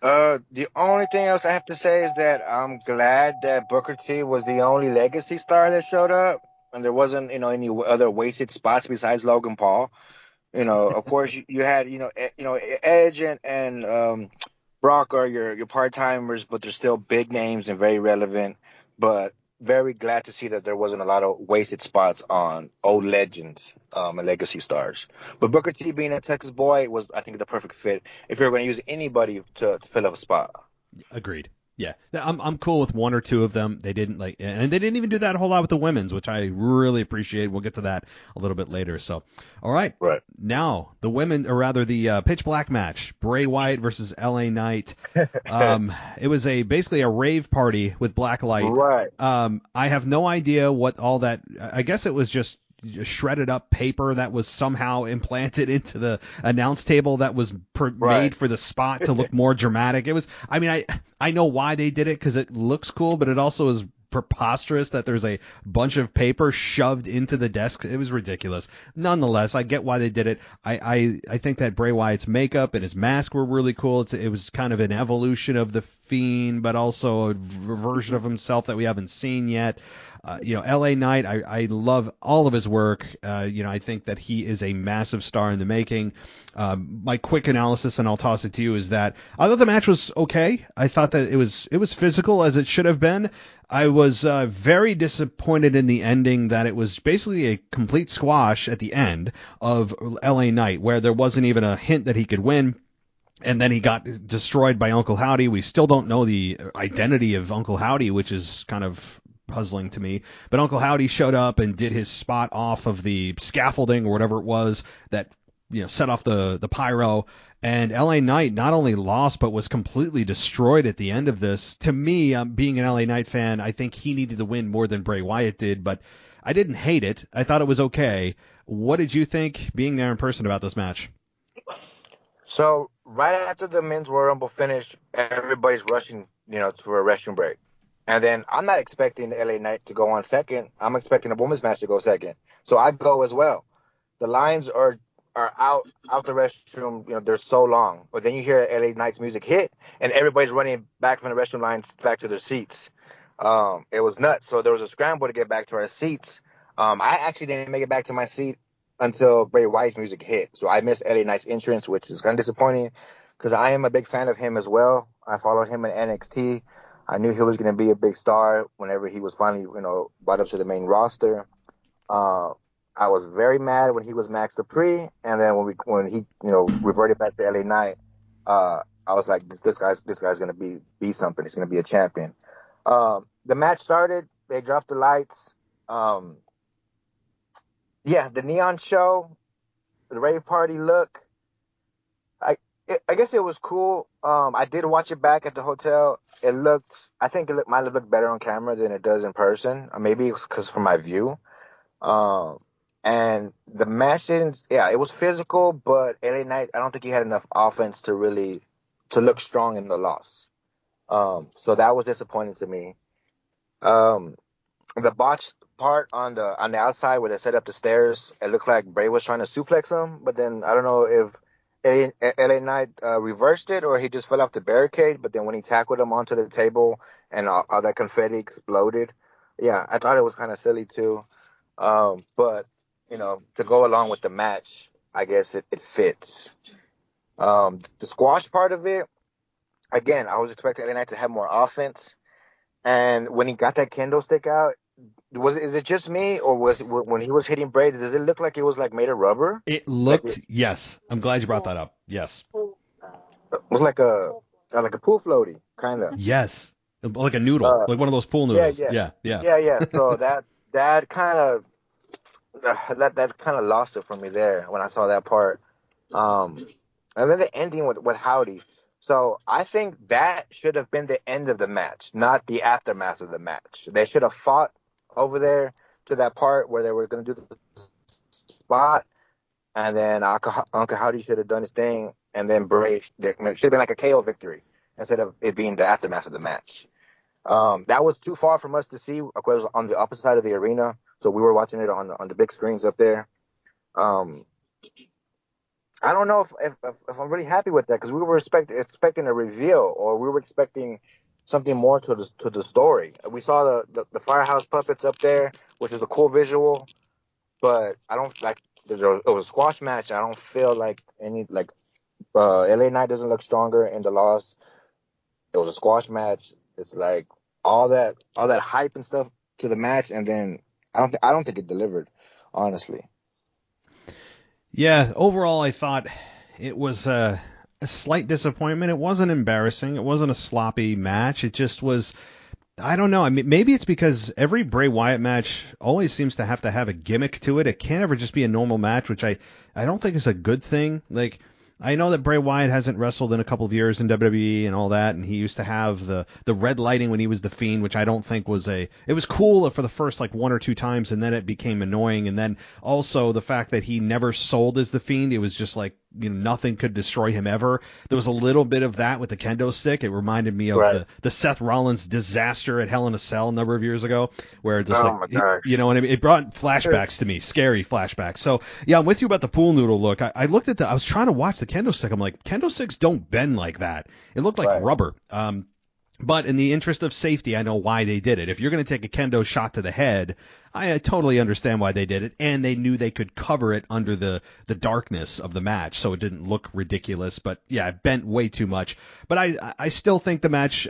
The only thing else I have to say is that I'm glad that Booker T was the only legacy star that showed up, and there wasn't, any other wasted spots besides Logan Paul. Of course you had, Edge and Brock are your part timers, but they're still big names and very relevant. But very glad to see that there wasn't a lot of wasted spots on old legends and legacy stars. But Booker T being a Texas boy was, I think, the perfect fit if you're going to use anybody to fill up a spot. Agreed. Yeah, I'm cool with one or two of them. They didn't and they didn't even do that a whole lot with the women's, which I really appreciate. We'll get to that a little bit later. So, all right. Now the women, or rather the pitch black match, Bray Wyatt versus LA Knight. It was basically a rave party with black light. Right. I have no idea what all that. I guess it was just shredded up paper that was somehow implanted into the announce table that was made for the spot to look more dramatic. It was, I know why they did it, because it looks cool, but it also is preposterous that there's a bunch of paper shoved into the desk. It was ridiculous. Nonetheless, I get why they did it. I think that Bray Wyatt's makeup and his mask were really cool. It was kind of an evolution of the Fiend, but also a version of himself that we haven't seen yet. LA Knight, I love all of his work. I think that he is a massive star in the making. My quick analysis, and I'll toss it to you, is that I thought the match was okay. I thought that it was physical as it should have been. I was very disappointed in the ending, that it was basically a complete squash at the end of LA Knight, where there wasn't even a hint that he could win. And then he got destroyed by Uncle Howdy. We still don't know the identity of Uncle Howdy, which is kind of puzzling to me. But Uncle Howdy showed up and did his spot off of the scaffolding or whatever it was that set off the pyro. And LA Knight not only lost, but was completely destroyed at the end of this. To me, being an LA Knight fan, I think he needed to win more than Bray Wyatt did, but I didn't hate it. I thought it was okay. What did you think, being there in person, about this match? So right after the men's Royal Rumble finished, everybody's rushing, to a restroom break. And then I'm not expecting the LA Knight to go on second. I'm expecting the women's match to go second. So I go as well. The lines are out the restroom, they're so long. But then you hear LA Knight's music hit, and everybody's running back from the restroom lines back to their seats. It was nuts. So there was a scramble to get back to our seats. I actually didn't make it back to my seat until Bray Wyatt's music hit. So I missed LA Knight's entrance, which is kind of disappointing because I am a big fan of him as well. I followed him in NXT. I knew he was going to be a big star whenever he was finally, brought up to the main roster. I was very mad when he was Max Dupree, and then when he reverted back to LA Knight, I was like, this guy's going to be something. He's going to be a champion. The match started. They dropped the lights. The neon show, the rave party look. I guess it was cool. I did watch it back at the hotel. I think it might have looked better on camera than it does in person. Maybe it's because from my view. And the match it was physical, but LA Knight, I don't think he had enough offense to look strong in the loss. So that was disappointing to me. The botched part on the outside where they set up the stairs, it looked like Bray was trying to suplex him, but then I don't know if LA Knight reversed it or he just fell off the barricade, but then when he tackled him onto the table and all that confetti exploded. Yeah, I thought it was kind of silly too. But, to go along with the match, I guess it fits. The squash part of it, again, I was expecting LA Knight to have more offense. And when he got that kendo stick out, is it just me, or when he was hitting Bray, does it look like it was like made of rubber? It looked, yes. I'm glad you brought that up. Yes. It was like a pool floaty, kind of. Yes. Like a noodle, like one of those pool noodles. Yeah. So that kind of lost it for me there when I saw that part. And then the ending with Howdy. So I think that should have been the end of the match, not the aftermath of the match. They should have fought over there to that part where they were going to do the spot, and then Uncle Howdy should have done his thing, and then Bray should have been like a KO victory instead of it being the aftermath of the match. That was too far from us to see. Of course, it was on the opposite side of the arena, so we were watching it on the big screens up there. I don't know if I'm really happy with that because we were expecting a reveal, or we were expecting something more to the story. We saw the Firehouse puppets up there, which is a cool visual, but I don't like. It was a squash match. I don't feel like LA Knight doesn't look stronger in the loss. It was a squash match. It's like all that hype and stuff to the match, and then I don't think it delivered, honestly. Yeah, overall, I thought it was a slight disappointment. It wasn't embarrassing. It wasn't a sloppy match. It just was, I don't know. I mean, maybe it's because every Bray Wyatt match always seems to have a gimmick to it. It can't ever just be a normal match, which I don't think is a good thing. Like, I know that Bray Wyatt hasn't wrestled in a couple of years in WWE and all that, and he used to have the red lighting when he was the Fiend, which I don't think was it was cool for the first like one or two times, and then it became annoying. And then also the fact that he never sold as the Fiend, it was just like, nothing could destroy him ever. There was a little bit of that with the kendo stick. It reminded me of the Seth Rollins disaster at Hell in a Cell a number of years ago, where just what I mean? It brought flashbacks to me, scary flashbacks. So yeah, I'm with you about the pool noodle look. I looked at I was trying to watch the kendo stick. I'm like, kendo sticks don't bend like that. It looked like rubber. But in the interest of safety, I know why they did it. If you're going to take a kendo shot to the head, I totally understand why they did it, and they knew they could cover it under the darkness of the match, so it didn't look ridiculous. But yeah, it bent way too much. But I still think the match,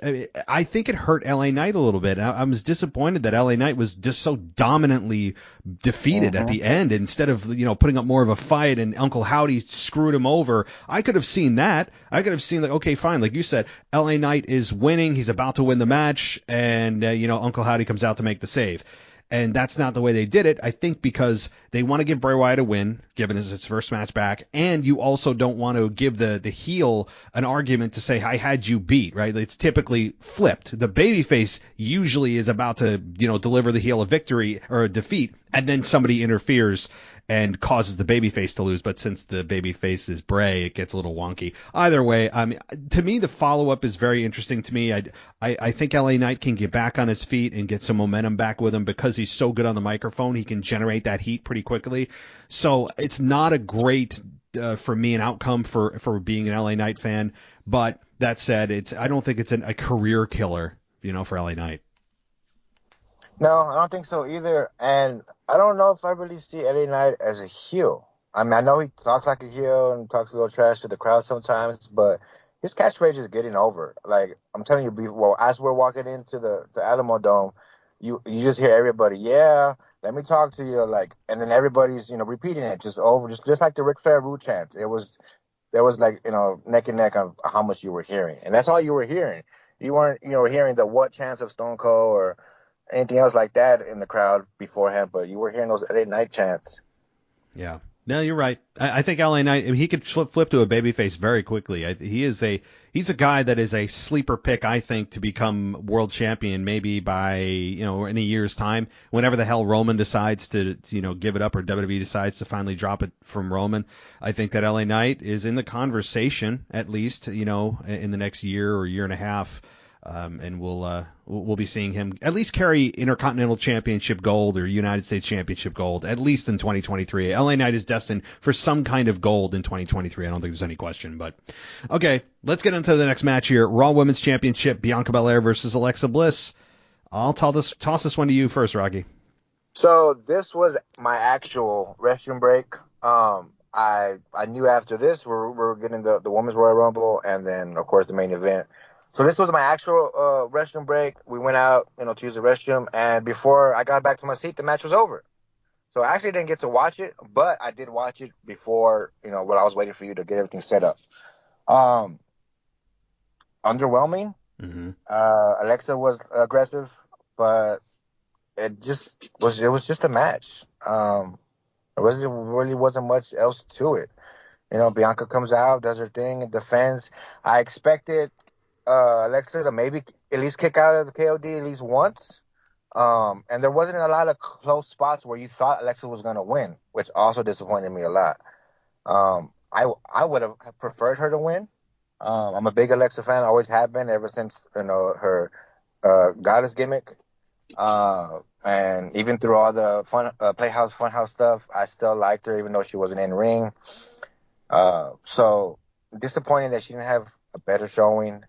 I think it hurt LA Knight a little bit. I was disappointed that LA Knight was just so dominantly defeated at the end, instead of putting up more of a fight, and Uncle Howdy screwed him over. I could have seen that. I could have seen, like, okay, fine, like you said, LA Knight is winning. He's about to win the match, and Uncle Howdy comes out to make the save. And that's not the way they did it, I think, because they want to give Bray Wyatt a win, given it's his first match back, and you also don't want to give the heel an argument to say, I had you beat, right? It's typically flipped. The babyface usually is about to, deliver the heel a victory or a defeat, and then somebody interferes and causes the babyface to lose. But since the babyface is Bray, it gets a little wonky. Either way, to me, the follow-up is very interesting to me. I think LA Knight can get back on his feet and get some momentum back with him because he's so good on the microphone. He can generate that heat pretty quickly. So it's not a great, for me, an outcome for being an LA Knight fan. But that said, I don't think it's a career killer, for LA Knight. No, I don't think so either. And I don't know if I really see LA Knight as a heel. I mean, I know he talks like a heel and talks a little trash to the crowd sometimes, but his catchphrase is getting over. Like, I'm telling you, as we're walking into the Alamo Dome, you just hear everybody, yeah, let me talk to you, like, and then everybody's, repeating it just over, just like the Ric Flair Rue chants. There was like, neck and neck on how much you were hearing. And that's all you were hearing. You weren't, hearing the what chants of Stone Cold or anything else like that in the crowd beforehand, but you were hearing those LA Knight chants. Yeah. No, you're right. I think LA Knight, he could flip to a babyface very quickly. He's a guy that is a sleeper pick, I think, to become world champion maybe by, in a year's time, whenever the hell Roman decides to give it up or WWE decides to finally drop it from Roman. I think that LA Knight is in the conversation, at least, in the next year or year and a half. And we'll be seeing him at least carry Intercontinental Championship gold or United States Championship gold, at least in 2023. LA Knight is destined for some kind of gold in 2023. I don't think there's any question. But okay, let's get into the next match here. Raw Women's Championship, Bianca Belair versus Alexa Bliss. I'll toss this one to you first, Rocky. So this was my actual restroom break. I knew after this we're getting the Women's Royal Rumble and then, of course, the main event. So this was my actual restroom break. We went out, to use the restroom, and before I got back to my seat, the match was over. So I actually didn't get to watch it, but I did watch it before, while I was waiting for you to get everything set up. Underwhelming. Mm-hmm. Alexa was aggressive, but it was just a match. Really wasn't much else to it. Bianca comes out, does her thing, and defends. I expected Alexa to maybe at least kick out of the KOD at least once. And there wasn't a lot of close spots where you thought Alexa was going to win, which also disappointed me a lot. I would have preferred her to win. I'm a big Alexa fan, always have been ever since, her goddess gimmick. And even through all the Playhouse Funhouse stuff, I still liked her even though she wasn't in ring. So disappointing that she didn't have a better showing.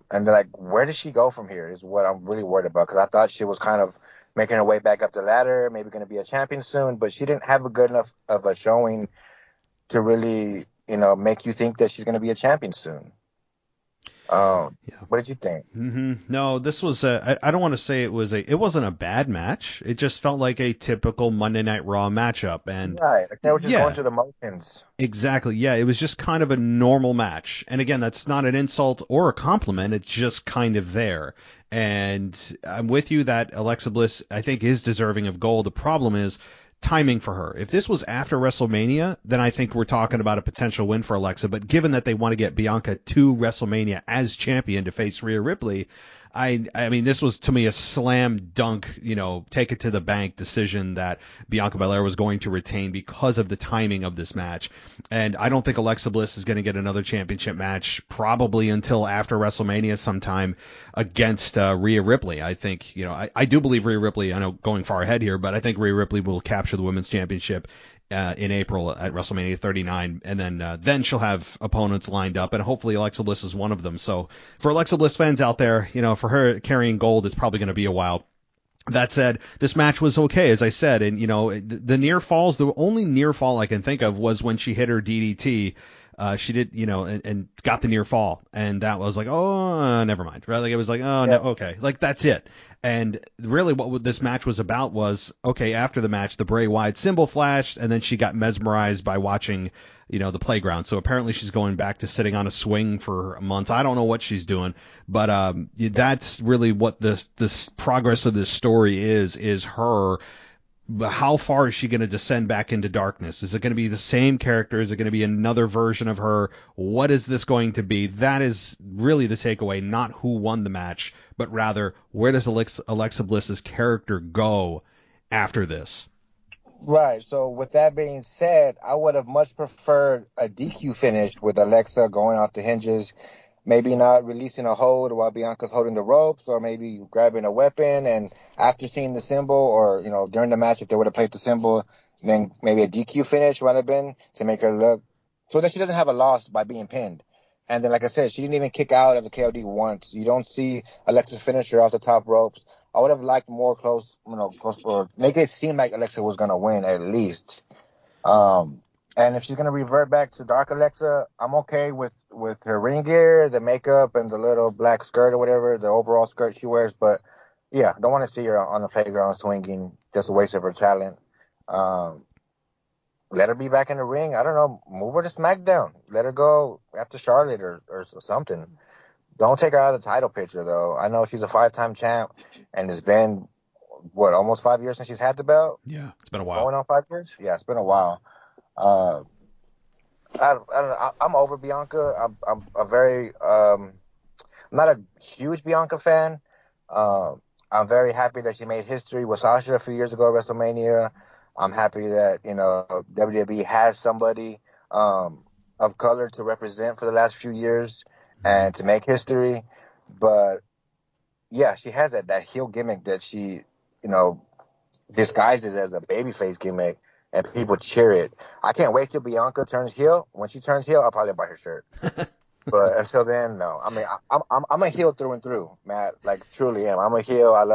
And where does she go from here is what I'm really worried about, because I thought she was kind of making her way back up the ladder, maybe going to be a champion soon, but she didn't have a good enough of a showing to really, make you think that she's going to be a champion soon. Yeah. What did you think? Mm-hmm. No, this was I don't want to say it wasn't a bad match. It just felt like a typical Monday Night Raw matchup, and right, they were just going through the motions. Exactly. Yeah, it was just kind of a normal match. And again, that's not an insult or a compliment. It's just kind of there. And I'm with you that Alexa Bliss, I think, is deserving of gold. The problem is timing for her. If this was after WrestleMania, then I think we're talking about a potential win for Alexa. But given that they want to get Bianca to WrestleMania as champion to face Rhea Ripley, I mean, this was to me a slam dunk, take it to the bank decision that Bianca Belair was going to retain because of the timing of this match. And I don't think Alexa Bliss is going to get another championship match probably until after WrestleMania sometime against Rhea Ripley. I think, I do believe Rhea Ripley, I know going far ahead here, but I think Rhea Ripley will capture the women's championship in April at WrestleMania 39, and then she'll have opponents lined up, and hopefully Alexa Bliss is one of them. So for Alexa Bliss fans out there, for her carrying gold, it's probably going to be a while. That said, this match was okay, as I said, and the near falls, the only near fall I can think of was when she hit her DDT she did, and got the near fall, and that was like, oh, never mind, right? Like it was like, oh no, okay, like that's it. And really, what this match was about was, okay, after the match, the Bray Wyatt symbol flashed, and then she got mesmerized by watching, the playground. So apparently she's going back to sitting on a swing for months. I don't know what she's doing, but that's really what this progress of this story is her. But how far is she going to descend back into darkness? Is it going to be the same character? Is it going to be another version of her? What is this going to be? That is really the takeaway, not who won the match, but rather where does Alexa Bliss's character go after this? Right. So with that being said, I would have much preferred a DQ finish with Alexa going off the hinges, maybe not releasing a hold while Bianca's holding the ropes, or maybe grabbing a weapon. And after seeing the symbol, or, during the match, if they would have played the symbol, then maybe a DQ finish would have been to make her look so that she doesn't have a loss by being pinned. And then, like I said, she didn't even kick out of the KOD once. You don't see Alexa finish her off the top ropes. I would have liked more close, or make it seem like Alexa was going to win at least. And if she's going to revert back to Dark Alexa, I'm okay with her ring gear, the makeup, and the little black skirt or whatever, the overall skirt she wears. But, yeah, don't want to see her on the playground swinging. Just a waste of her talent. Let her be back in the ring. I don't know. Move her to SmackDown. Let her go after Charlotte or something. Don't take her out of the title picture, though. I know she's a 5-time champ, and it's been, almost 5 years since she's had the belt? Yeah, it's been a while. Going on 5 years? Yeah, it's been a while. I don't know. I'm over Bianca. I'm not a huge Bianca fan. I'm very happy that she made history with Sasha a few years ago at WrestleMania. I'm happy that, WWE has somebody of color to represent for the last few years and to make history. But, yeah, she has that heel gimmick that she, disguises as a babyface gimmick, and people cheer it. I can't wait till Bianca turns heel. When she turns heel, I'll probably buy her shirt. But until then, no. I mean, I'm a heel through and through, Matt. Like, truly am. I'm a heel. I'm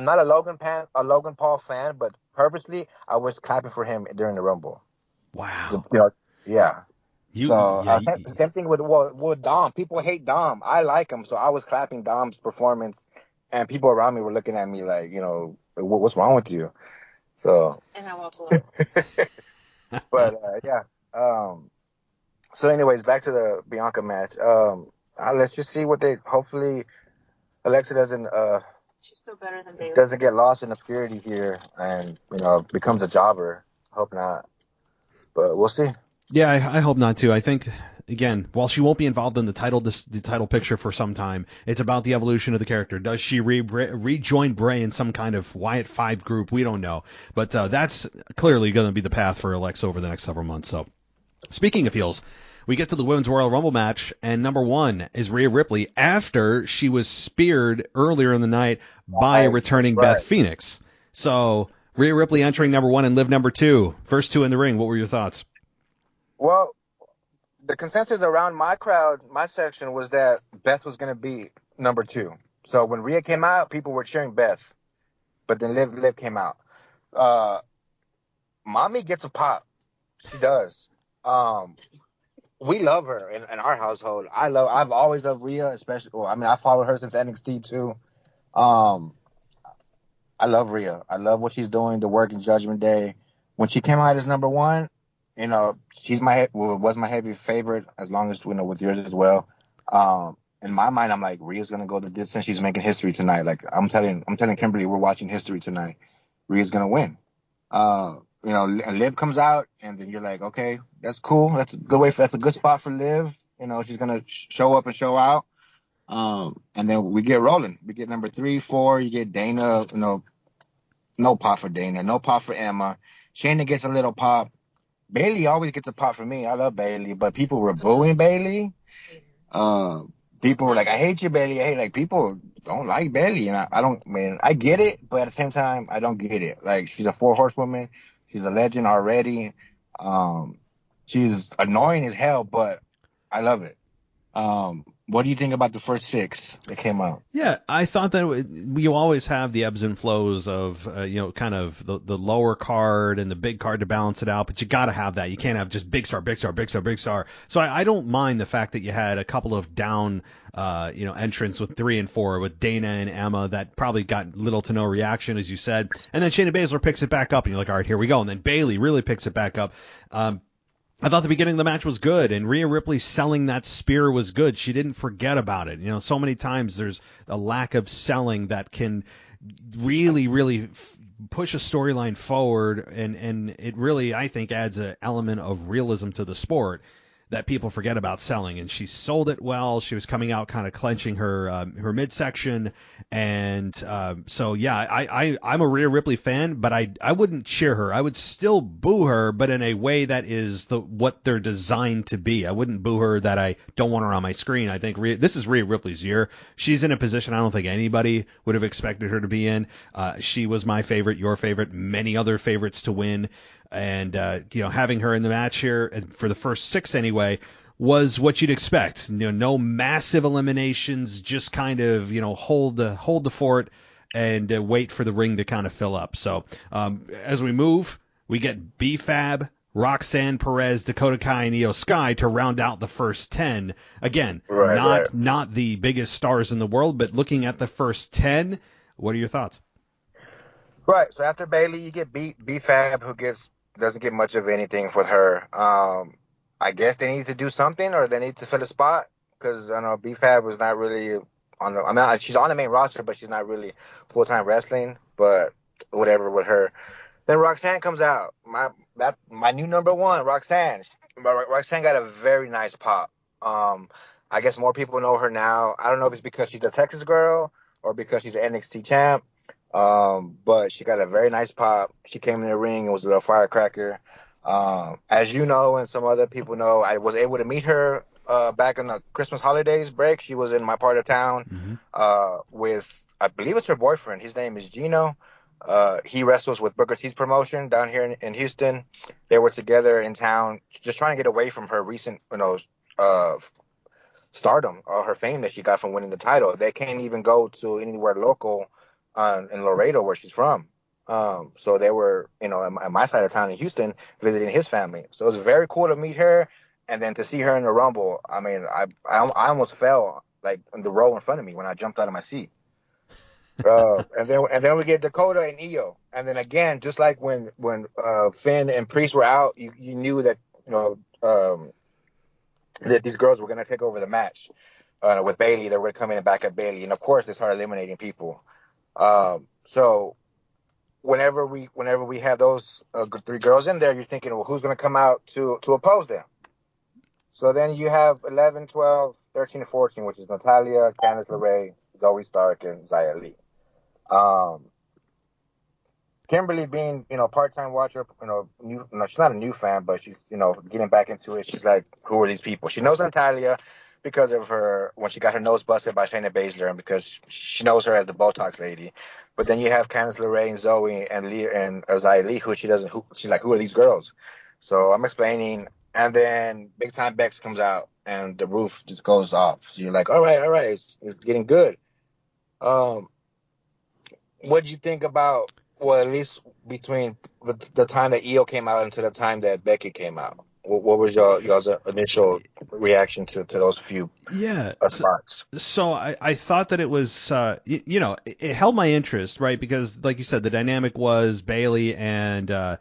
not a Logan Paul fan, but purposely I was clapping for him during the Rumble. Wow. Yeah. Same thing with Dom. People hate Dom. I like him, so I was clapping Dom's performance, and people around me were looking at me like, what's wrong with you? So. And I walk away. But yeah. So, anyways, back to the Bianca match. Let's just see what hopefully Alexa doesn't. She's still better than Bayley. Doesn't get lost in obscurity here, and becomes a jobber. Hope not, but we'll see. Yeah, I hope not too. I think, again, while she won't be involved in the title picture for some time, it's about the evolution of the character. Does she rejoin Bray in some kind of Wyatt 5 group? We don't know. But that's clearly going to be the path for Alexa over the next several months. So, speaking of heels, we get to the Women's Royal Rumble match, and number one is Rhea Ripley after she was speared earlier in the night by returning Beth Phoenix. So, Rhea Ripley entering number one and Liv number two. First two in the ring. What were your thoughts? Well, the consensus around my crowd, my section, was that Beth was going to be number two. So when Rhea came out, people were cheering Beth. But then Liv came out. Mommy gets a pop. She does. We love her in our household. I've always loved Rhea, especially. I followed her since NXT too. I love Rhea. I love what she's doing, the work in Judgment Day. When she came out as number one, she's was my heavy favorite, as long as with yours as well. In my mind, I'm like, Rhea's gonna go the distance. She's making history tonight. Like I'm telling Kimberly, we're watching history tonight. Rhea's gonna win. Liv comes out, and then you're like, okay, that's cool. That's a good spot for Liv. She's gonna show up and show out. And then we get rolling. We get number 3, 4. You get Dana. No pop for Dana. No pop for Emma. Shayna gets a little pop. Bayley always gets a pop for me. I love Bayley, but people were booing Bayley. People were like, I hate you, Bayley. People don't like Bayley. And I get it, but at the same time, I don't get it. Like, she's a 4-horsewoman. She's a legend already. She's annoying as hell, but I love it. What do you think about the first 6 that came out? Yeah, I thought that you always have the ebbs and flows of, kind of the lower card and the big card to balance it out, but you got to have that. You can't have just big star, big star, big star, big star. So I don't mind the fact that you had a couple of down, entrants with 3 and 4 with Dana and Emma that probably got little to no reaction, as you said. And then Shayna Baszler picks it back up and you're like, all right, here we go. And then Bayley really picks it back up. I thought the beginning of the match was good, and Rhea Ripley selling that spear was good. She didn't forget about it. So many times there's a lack of selling that can really, really push a storyline forward, and it really, I think, adds an element of realism to the sport that people forget about selling. And she sold it well. She was coming out kind of clenching her midsection, and so yeah, I'm a Rhea Ripley fan, but I wouldn't cheer her. I would still boo her, but in a way that is what they're designed to be. I wouldn't boo her that I don't want her on my screen. I think this is Rhea Ripley's year. She's in a position I don't think anybody would have expected her to be in. She was my favorite, your favorite, many other favorites to win. And, having her in the match here for the first 6 anyway was what you'd expect. No massive eliminations, just kind of, hold the fort and wait for the ring to kind of fill up. So as we move, we get B-Fab, Roxanne Perez, Dakota Kai, and Io Sky to round out the first 10. Again, not the biggest stars in the world, but looking at the first 10, what are your thoughts? Right. So after Bayley, you get B-Fab, who doesn't get much of anything with her. I guess they need to do something, or they need to fill a spot, because I know B-Fab was not really she's on the main roster, but she's not really full-time wrestling. But whatever with her. Then Roxanne comes out. My new number 1, Roxanne. Roxanne got a very nice pop. I guess more people know her now. I don't know if it's because she's a Texas girl or because she's an NXT champ. But she got a very nice pop. She came in the ring and was a little firecracker. As you know, and some other people know, I was able to meet her back in the Christmas holidays break. She was in my part of town with, I believe it's her boyfriend. His name is Gino. He wrestles with Booker T's promotion down here in Houston. They were together in town, just trying to get away from her recent, stardom or her fame that she got from winning the title. They can't even go to anywhere local in Laredo, where she's from. So they were, at my side of town in Houston, visiting his family. So it was very cool to meet her, and then to see her in the Rumble. I mean, I almost fell like in the row in front of me when I jumped out of my seat. And then we get Dakota and Io, and then again, just like when Finn and Priest were out, you knew that that these girls were gonna take over the match with Bayley. They were gonna come in and back up Bayley, and of course they started eliminating people. So whenever we have those 3 girls in there, you're thinking, well, who's going to come out to oppose them? So then you have 11, 12, 13, and 14, which is Natalya, Candice LeRae, Zoe Stark, and Xia Li. Kimberly being, part-time watcher, she's not a new fan, but she's, getting back into it. She's like, who are these people? She knows Natalya because of her, when she got her nose busted by Shayna Baszler, and because she knows her as the Botox lady. But then you have Candice LeRae and Zoe and Lee and Xia Li, she's like, who are these girls? So I'm explaining, and then Big Time Bex comes out, and the roof just goes off. So you're like, all right, it's getting good. What'd you think about, well, at least between the time that Io came out and to the time that Becky came out? What was y'all's initial reaction to those few spots? So I thought that it was, it held my interest, right? Because, like you said, the dynamic was Bayley and her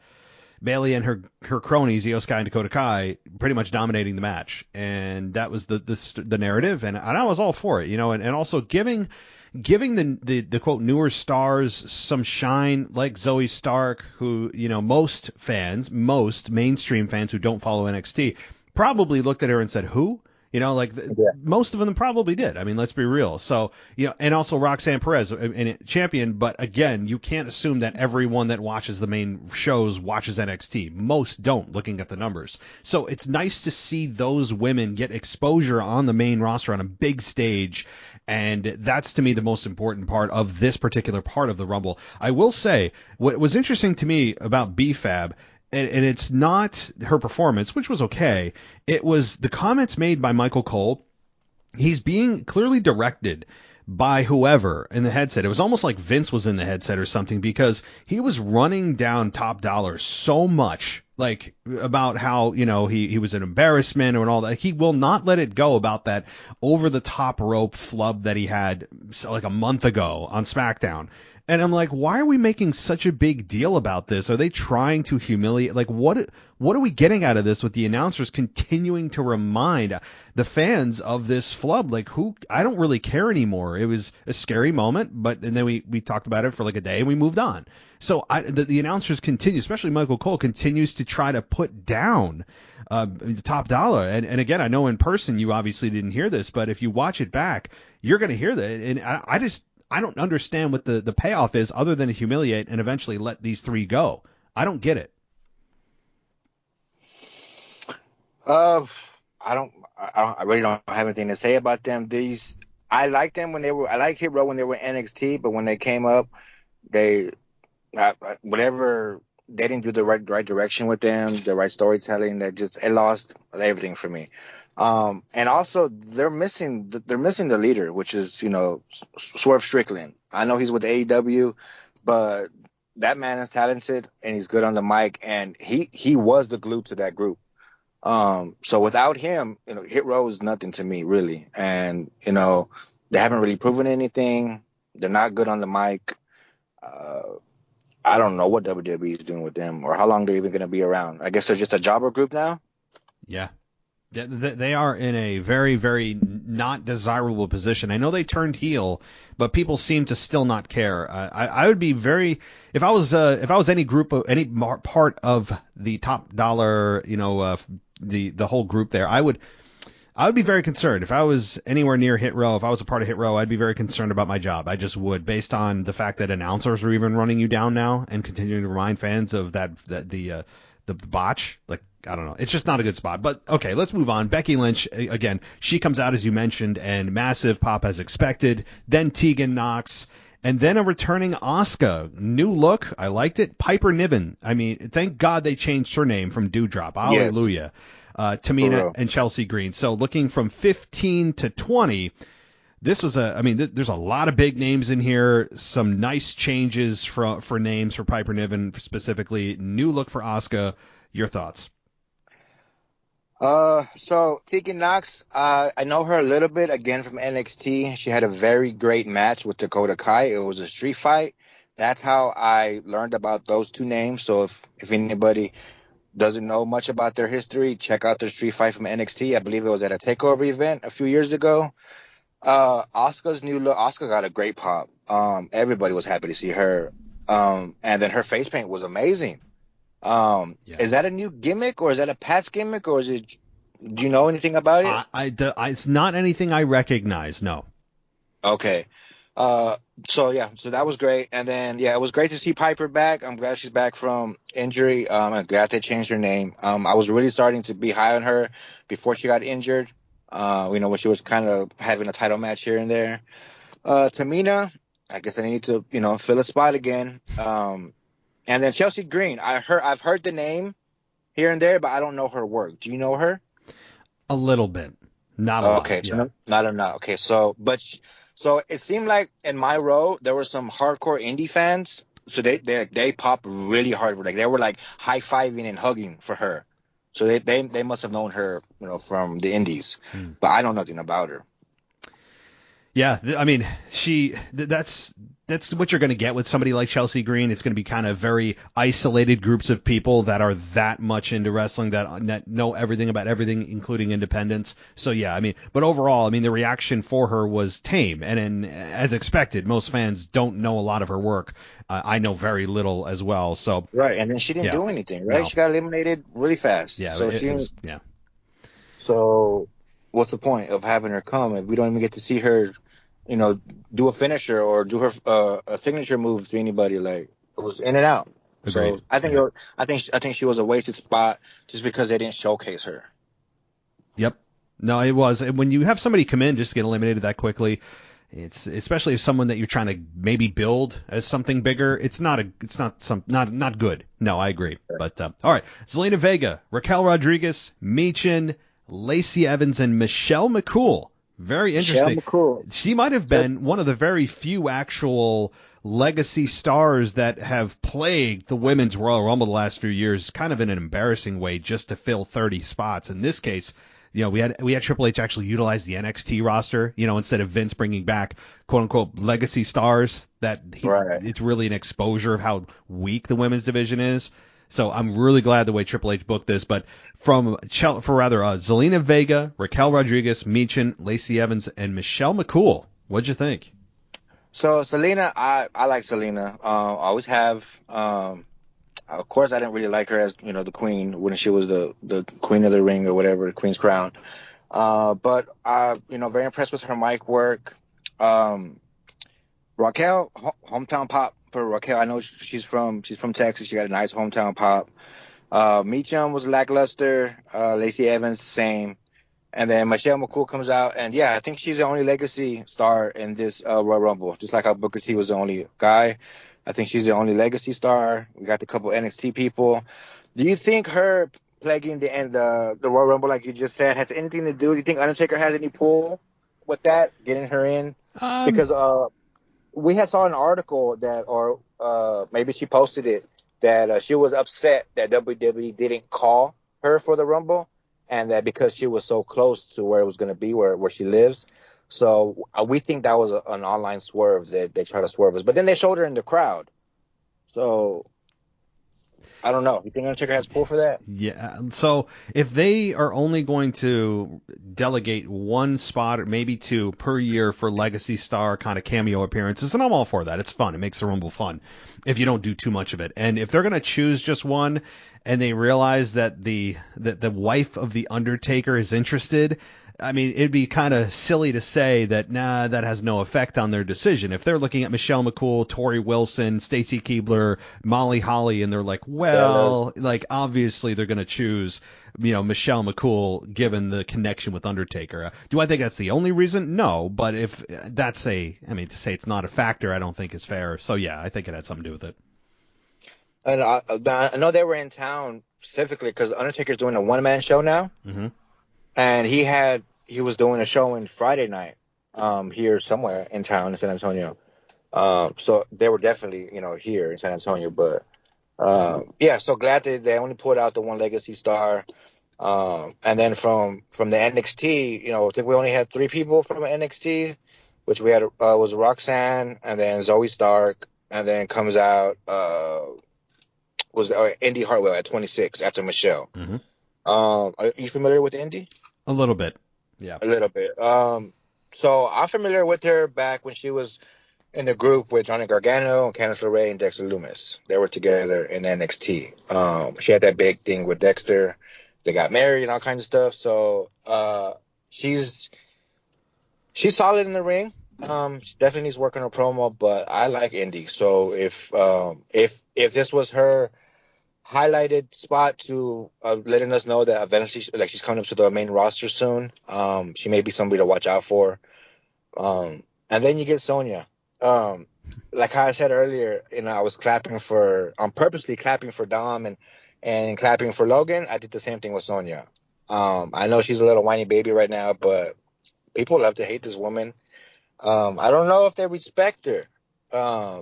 cronies, Io Sky and Dakota Kai, pretty much dominating the match, and that was the narrative, and I was all for it, and also giving the quote newer stars some shine, like Zoe Stark, who, most mainstream fans who don't follow NXT probably looked at her and said, who? Most of them probably did. I mean, let's be real. So, and also Roxanne Perez, champion, but again, you can't assume that everyone that watches the main shows watches NXT. Most don't, looking at the numbers. So it's nice to see those women get exposure on the main roster on a big stage, and that's, to me, the most important part of this particular part of the Rumble. I will say, what was interesting to me about B-Fab, and it's not her performance, which was okay. It was the comments made by Michael Cole he's being clearly directed by whoever in the headset. It was almost like Vince was in the headset or something, because he was running down Top Dollar so much, like about how, you know, he was an embarrassment and all that. He will not let it go about that over the top rope flub that he had like a month ago on SmackDown. And I'm like, why are we making such a big deal about this? Are they trying to humiliate? Like, what are we getting out of this with the announcers continuing to remind the fans of this flub? Like, I don't really care anymore. It was a scary moment, and then we talked about it for like a day and we moved on. So the announcers continue, especially Michael Cole, continues to try to put down Top Dollar. And again, I know in person you obviously didn't hear this, but if you watch it back, you're going to hear that. And I don't understand what the payoff is other than to humiliate and eventually let these three go. I don't get it. I really don't have anything to say about them. I like them I like Hit Row when they were NXT, but when they came up, they didn't do the right direction with them, the right storytelling. It lost everything for me. And also they're missing the leader, which is, you know, Swerve Strickland. I know he's with AEW, but that man is talented and he's good on the mic, and he was the glue to that group. So without him, you know, Hit Row is nothing to me, really. And, you know, they haven't really proven anything. They're not good on the mic. I don't know what WWE is doing with them or how long they're even going to be around. I guess they're just a jobber group now. Yeah. They are in a very, very not desirable position. I know they turned heel, but people seem to still not care. I would be very, if I was any group of any part of the Top Dollar, you know, the whole group there, I would be very concerned. If I was anywhere near Hit Row, if I was a part of Hit Row, I'd be very concerned about my job. I just would, based on the fact that announcers are even running you down now and continuing to remind fans of the botch. Like, I don't know. It's just not a good spot. But okay, let's move on. Becky Lynch, again, she comes out as you mentioned, and massive pop as expected. Then Tegan Nox, and then a returning Asuka. New look. I liked it. Piper Niven. I mean, thank God they changed her name from Dewdrop. Hallelujah. Yes. Tamina and Chelsea Green. So looking from 15 to 20, this was there's a lot of big names in here. Some nice changes for names for Piper Niven specifically. New look for Asuka. Your thoughts? So Tegan Nox, I know her a little bit, again, from NXT. She had a very great match with Dakota Kai. It was a street fight. That's how I learned about those two names. So if anybody doesn't know much about their history, check out their street fight from NXT. I believe it was at a takeover event a few years ago. Asuka's new look. Asuka got a great pop. Everybody was happy to see her. And then her face paint was amazing. Is that a new gimmick, or is that a past gimmick, or do you know anything about it? It's not anything I recognize. No. Okay. So that was great. And then, it was great to see Piper back. I'm glad she's back from injury. I'm glad they changed her name. I was really starting to be high on her before she got injured. When she was kind of having a title match here and there. Tamina, I guess I need to, fill a spot again. And then Chelsea Green, I've heard the name here and there, but I don't know her work. Do you know her? A little bit, not a lot. Okay, so not enough. Okay, so it seemed like in my row there were some hardcore indie fans, so they popped really hard. Like they were like high fiving and hugging for her. So they must have known her, from the indies, but I know nothing about her. Yeah, I mean, that's what you're going to get with somebody like Chelsea Green. It's going to be kind of very isolated groups of people that are that much into wrestling, that know everything about everything, including independents. So, yeah, I mean, but overall, I mean, the reaction for her was tame. And as expected, most fans don't know a lot of her work. I know very little as well. So right, and then she didn't do anything, right? No. She got eliminated really fast. Yeah, so So what's the point of having her come if we don't even get to see her, do a finisher or do her a signature move to anybody? Like, it was in and out. Agreed. So I think she was a wasted spot just because they didn't showcase her. Yep. No, it was. When you have somebody come in just to get eliminated that quickly, it's especially if someone that you're trying to maybe build as something bigger. It's not good. No, I agree. Sure. But all right, Zelina Vega, Raquel Rodriguez, Michin, Lacey Evans, and Michelle McCool Very interesting. Michelle McCool. She might have been one of the very few actual legacy stars that have plagued the women's Royal Rumble the last few years, kind of in an embarrassing way, just to fill 30 spots. In this case, we had Triple H actually utilize the NXT roster, instead of Vince bringing back quote unquote legacy stars. It's really an exposure of how weak the women's division is. So I'm really glad the way Triple H booked this. But Zelina Vega, Raquel Rodriguez, Michin, Lacey Evans, and Michelle McCool. What'd you think? So Selena, I like Selena. I always have. Of course, I didn't really like her as the queen when she was the queen of the ring or whatever, the queen's crown. But very impressed with her mic work. Raquel, hometown pop for Raquel. I know she's from Texas. She got a nice hometown pop. Meacham was lackluster. Lacey Evans, same. And then Michelle McCool comes out, and I think she's the only legacy star in this Royal Rumble. Just like how Booker T was the only guy, I think she's the only legacy star. We got a couple NXT people. Do you think her plaguing the Royal Rumble, like you just said, has anything to do? Do you think Undertaker has any pull with that, getting her in? Because we had saw an article that, or maybe she posted it, that she was upset that WWE didn't call her for the Rumble. And that because she was so close to where it was going to be, where she lives. So we think that was an online swerve that they tried to swerve us. But then they showed her in the crowd. So I don't know. You think Undertaker has pull for that? Yeah. So if they are only going to delegate one spot or maybe two per year for legacy star kind of cameo appearances, and I'm all for that. It's fun. It makes the Rumble fun if you don't do too much of it. And if they're going to choose just one, and they realize that the wife of the Undertaker is interested, I mean, it'd be kind of silly to say that, that has no effect on their decision. If they're looking at Michelle McCool, Tori Wilson, Stacy Keibler, Molly Holly, and they're like, obviously they're going to choose, Michelle McCool given the connection with Undertaker. Do I think that's the only reason? No, but if that's to say it's not a factor, I don't think is fair. So yeah, I think it had something to do with it. And I know they were in town specifically because Undertaker's doing a one-man show now. Mm-hmm. And he was doing a show on Friday night here somewhere in town in San Antonio. So they were definitely, here in San Antonio. But, so glad that they only pulled out the one legacy star. And then from the NXT, I think we only had 3 people from NXT, which we had was Roxanne and then Zoe Stark. And then comes out was Indy Hartwell at 26 after Michelle. Mm-hmm. Are you familiar with Indy? A little bit. Yeah. A little bit. So I'm familiar with her back when she was in the group with Johnny Gargano and Candice LeRae and Dexter Lumis. They were together in NXT. She had that big thing with Dexter. They got married and all kinds of stuff. So she's solid in the ring. She definitely needs work on her promo, but I like Indy. So if this was her highlighted spot to letting us know that eventually she's coming up to the main roster soon, she may be somebody to watch out for. And then you get Sonya. Like I said earlier, I was I'm purposely clapping for Dom and clapping for Logan. I did the same thing with Sonya. I know she's a little whiny baby right now, but people love to hate this woman. I don't know if they respect her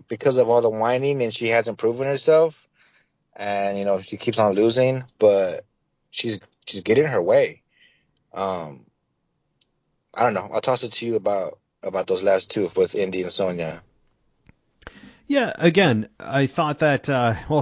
because of all the whining and she hasn't proven herself. And, she keeps on losing, but she's getting her way. I don't know. I'll toss it to you about those last two with Indy and Sonya. Yeah, again, I thought that,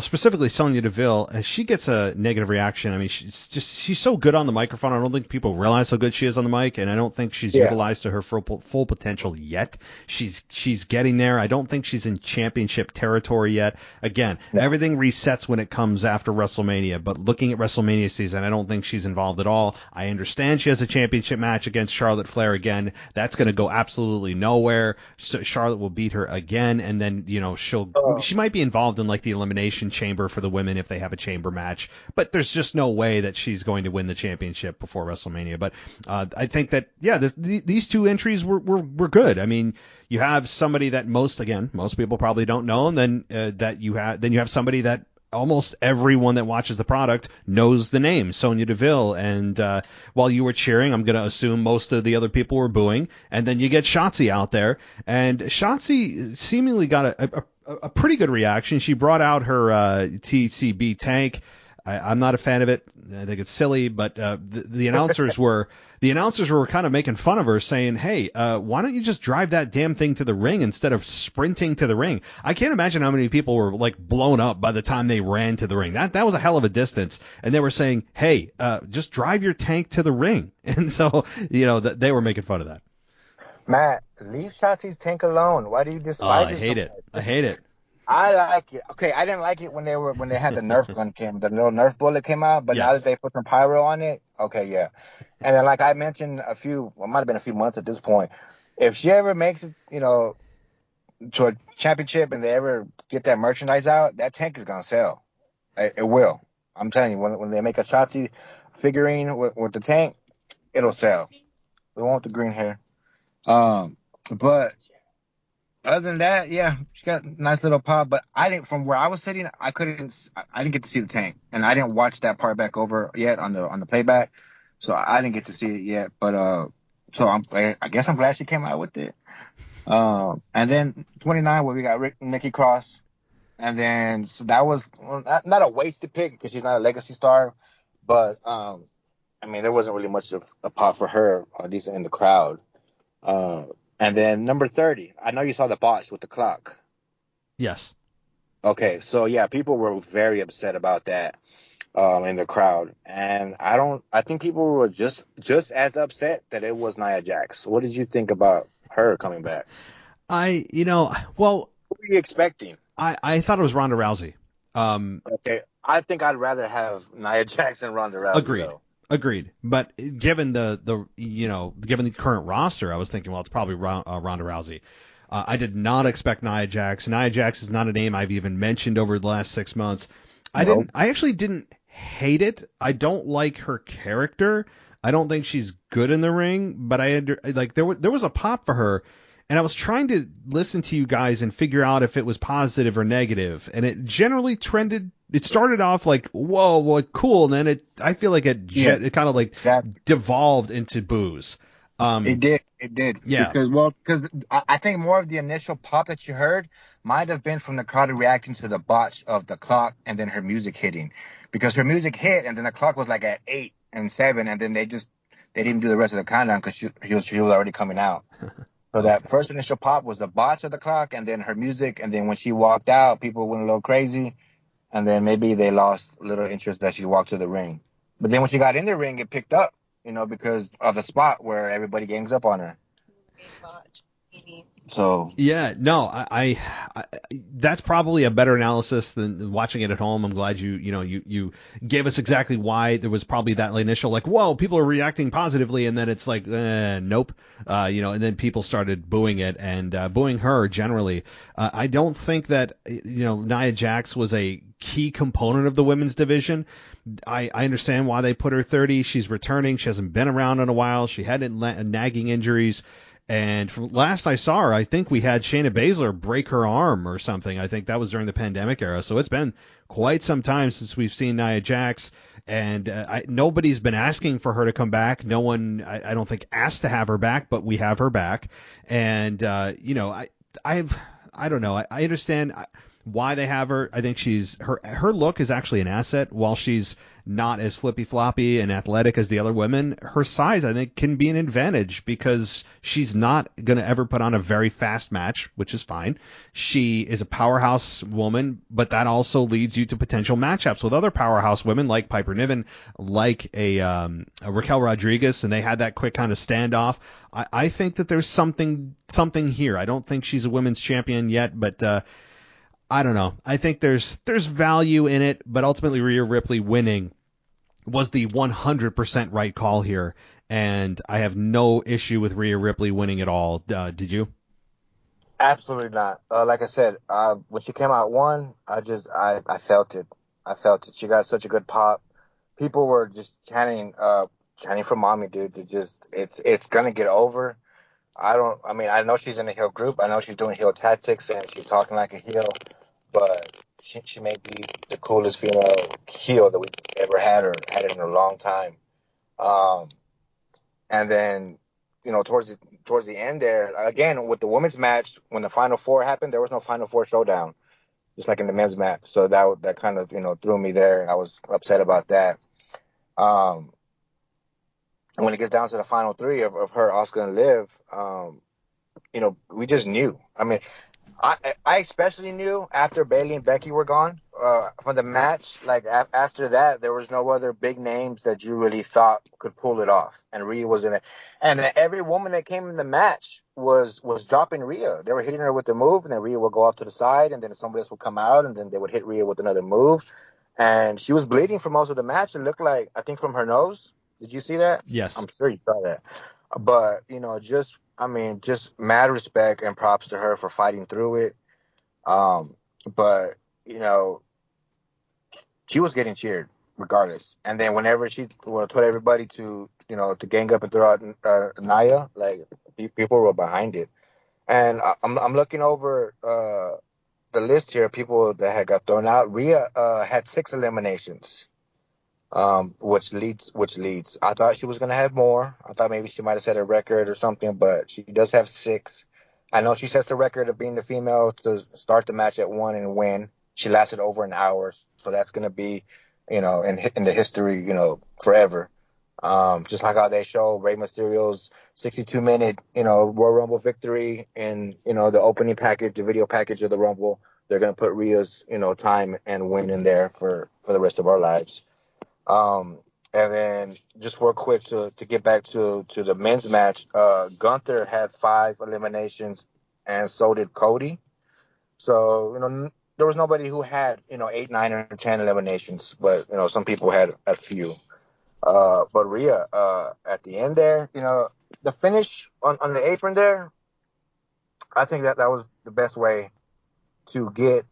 specifically Sonya Deville, she gets a negative reaction. I mean, she's so good on the microphone. I don't think people realize how good she is on the mic, and I don't think she's utilized to her full potential yet. She's getting there. I don't think she's in championship territory yet. Again, everything resets when it comes after WrestleMania, but looking at WrestleMania season, I don't think she's involved at all. I understand she has a championship match against Charlotte Flair again. That's going to go absolutely nowhere. So Charlotte will beat her again, and then, she might be involved in like the elimination chamber for the women if they have a chamber match, but there's just no way that she's going to win the championship before WrestleMania. But I think that these two entries were good. I mean, you have somebody that most people probably don't know, and then you have somebody that almost everyone that watches the product knows the name Sonya Deville. And while you were cheering, I'm going to assume most of the other people were booing. And then you get Shotzi out there, and Shotzi seemingly got a pretty good reaction. She brought out her TCB tank. I'm not a fan of it. I think it's silly, but the announcers were kind of making fun of her, saying, "Hey, why don't you just drive that damn thing to the ring instead of sprinting to the ring?" I can't imagine how many people were like blown up by the time they ran to the ring. That was a hell of a distance, and they were saying, "Hey, just drive your tank to the ring," and so they were making fun of that. Matt, leave Shotzi's tank alone. Why do you despise it? I hate it. I hate it. I like it. Okay, I didn't like it when they had the Nerf gun the little Nerf bullet came out, but now that they put some pyro on it, okay, yeah. And then like I mentioned might have been a few months at this point, if she ever makes it, to a championship and they ever get that merchandise out, that tank is gonna sell. It will. I'm telling you, when they make a Shotzi figurine with the tank, it'll sell. We want the green hair. But other than that, yeah, she got a nice little pop. But from where I was sitting, I didn't get to see the tank, and I didn't watch that part back over yet on the playback, so I didn't get to see it yet. But so I guess I'm glad she came out with it. And then 29, where we got Nikki Cross, and then so that was not a wasted pick because she's not a legacy star, but I mean there wasn't really much of a pop for her, at least in the crowd. And then number 30, I know you saw the botch with the clock. Yes. Okay, so yeah, people were very upset about that in the crowd, and I think people were just as upset that it was Nia Jax. What did you think about her coming back? What were you expecting? I thought it was Ronda Rousey. Okay, I think I'd rather have Nia Jax and Ronda Rousey. Agreed. But given given the current roster, I was thinking, well, it's probably Ronda Rousey. I did not expect Nia Jax. Nia Jax is not a name I've even mentioned over the last 6 months. I actually didn't hate it. I don't like her character. I don't think she's good in the ring, but there was a pop for her. And I was trying to listen to you guys and figure out if it was positive or negative. And it generally trended. It started off like, whoa, what cool. And then I feel like it kind of like devolved into boos. It did. Yeah. Because I think more of the initial pop that you heard might have been from the crowd reacting to the botch of the clock and then her music hitting. Because her music hit and then the clock was like at 8 and 7. And then they didn't do the rest of the countdown because she was already coming out. So that first initial pop was the botch of the clock and then her music. And then when she walked out, people went a little crazy. And then maybe they lost a little interest that she walked to the ring. But then when she got in the ring, it picked up, because of the spot where everybody gangs up on her. So yeah, no, I that's probably a better analysis than watching it at home. I'm glad you gave us exactly why there was probably that initial like, whoa, people are reacting positively, and then it's like, nope, and then people started booing it and booing her generally. I don't think that Nia Jax was a key component of the women's division. I understand why they put her 30. She's returning. She hasn't been around in a while. She had nagging injuries. And from last I saw her, I think we had Shayna Baszler break her arm or something. I think that was during the pandemic era. So it's been quite some time since we've seen Nia Jax. And nobody's been asking for her to come back. No one, I don't think, asked to have her back, but we have her back. And, I don't know. I understand why they have her. I think her look is actually an asset. While she's not as flippy floppy and athletic as the other women, her size I think can be an advantage because she's not going to ever put on a very fast match, which is fine. She is a powerhouse woman, but that also leads you to potential matchups with other powerhouse women like Piper Niven, like a Raquel Rodriguez, and they had that quick kind of standoff. I think that there's something here. I don't think she's a women's champion yet, but I don't know. I think there's value in it, but ultimately Rhea Ripley winning was the 100% right call here, and I have no issue with Rhea Ripley winning at all. Did you? Absolutely not. Like I said, when she came out I felt it. I felt it. She got such a good pop. People were just chanting for mommy, dude. It's gonna get over. I know she's in a heel group. I know she's doing heel tactics and she's talking like a heel, but she may be the coolest female heel that we've ever had, or had it in a long time. And then, towards the end there, again, with the women's match, when the Final Four happened, there was no Final Four showdown, just like in the men's match. So that kind of, threw me there. I was upset about that. And when it gets down to the final three of her, Asuka, and Liv, we just knew. I mean, I especially knew after Bayley and Becky were gone from the match. Like after that, there was no other big names that you really thought could pull it off, and Rhea was in it. And every woman that came in the match was dropping Rhea. They were hitting her with the move, and then Rhea would go off to the side, and then somebody else would come out, and then they would hit Rhea with another move. And she was bleeding for most of the match. It looked like, I think, from her nose. Did you see that? Yes. I'm sure you saw that. But, just mad respect and props to her for fighting through it. But, she was getting cheered regardless. And then whenever she told everybody to gang up and throw out Naya, like, people were behind it. And I'm looking over the list here of people that had got thrown out. Rhea had 6 eliminations. Which leads. I thought she was going to have more. I thought maybe she might have set a record or something, but she does have 6. I know she sets the record of being the female to start the match at 1 and win. She lasted over an hour, so that's going to be, in the history, forever. Just like how they show Rey Mysterio's 62-minute, Royal Rumble victory in, the opening package, the video package of the Rumble. They're going to put Rhea's, time and win in there for the rest of our lives. And then just real quick to get back to the men's match, Gunther had 5 eliminations, and so did Cody. So, there was nobody who had, 8, 9, or 10 eliminations, but, some people had a few. But Rhea, at the end there, the finish on the apron there, I think that was the best way to get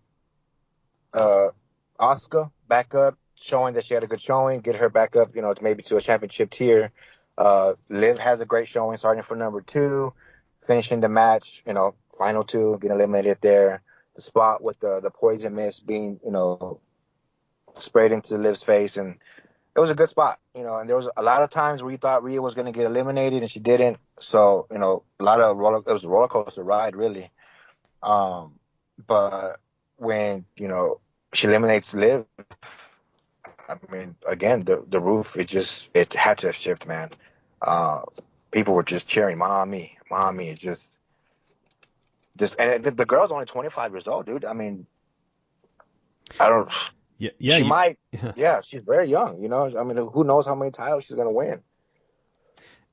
Asuka back up, showing that she had a good showing, get her back up, maybe to a championship tier. Liv has a great showing, starting for number 2, finishing the match, final 2, getting eliminated there. The spot with the poison mist being, sprayed into Liv's face, and it was a good spot, and there was a lot of times where you thought Rhea was going to get eliminated and she didn't. So, it was a roller coaster ride, really. But when, she eliminates Liv, I mean, again, the roof, it had to shift, man. People were just cheering, mommy, and the girl's only 25 years old, dude. I mean, I don't. Yeah. She might. Yeah, she's very young. I mean, who knows how many titles she's gonna win?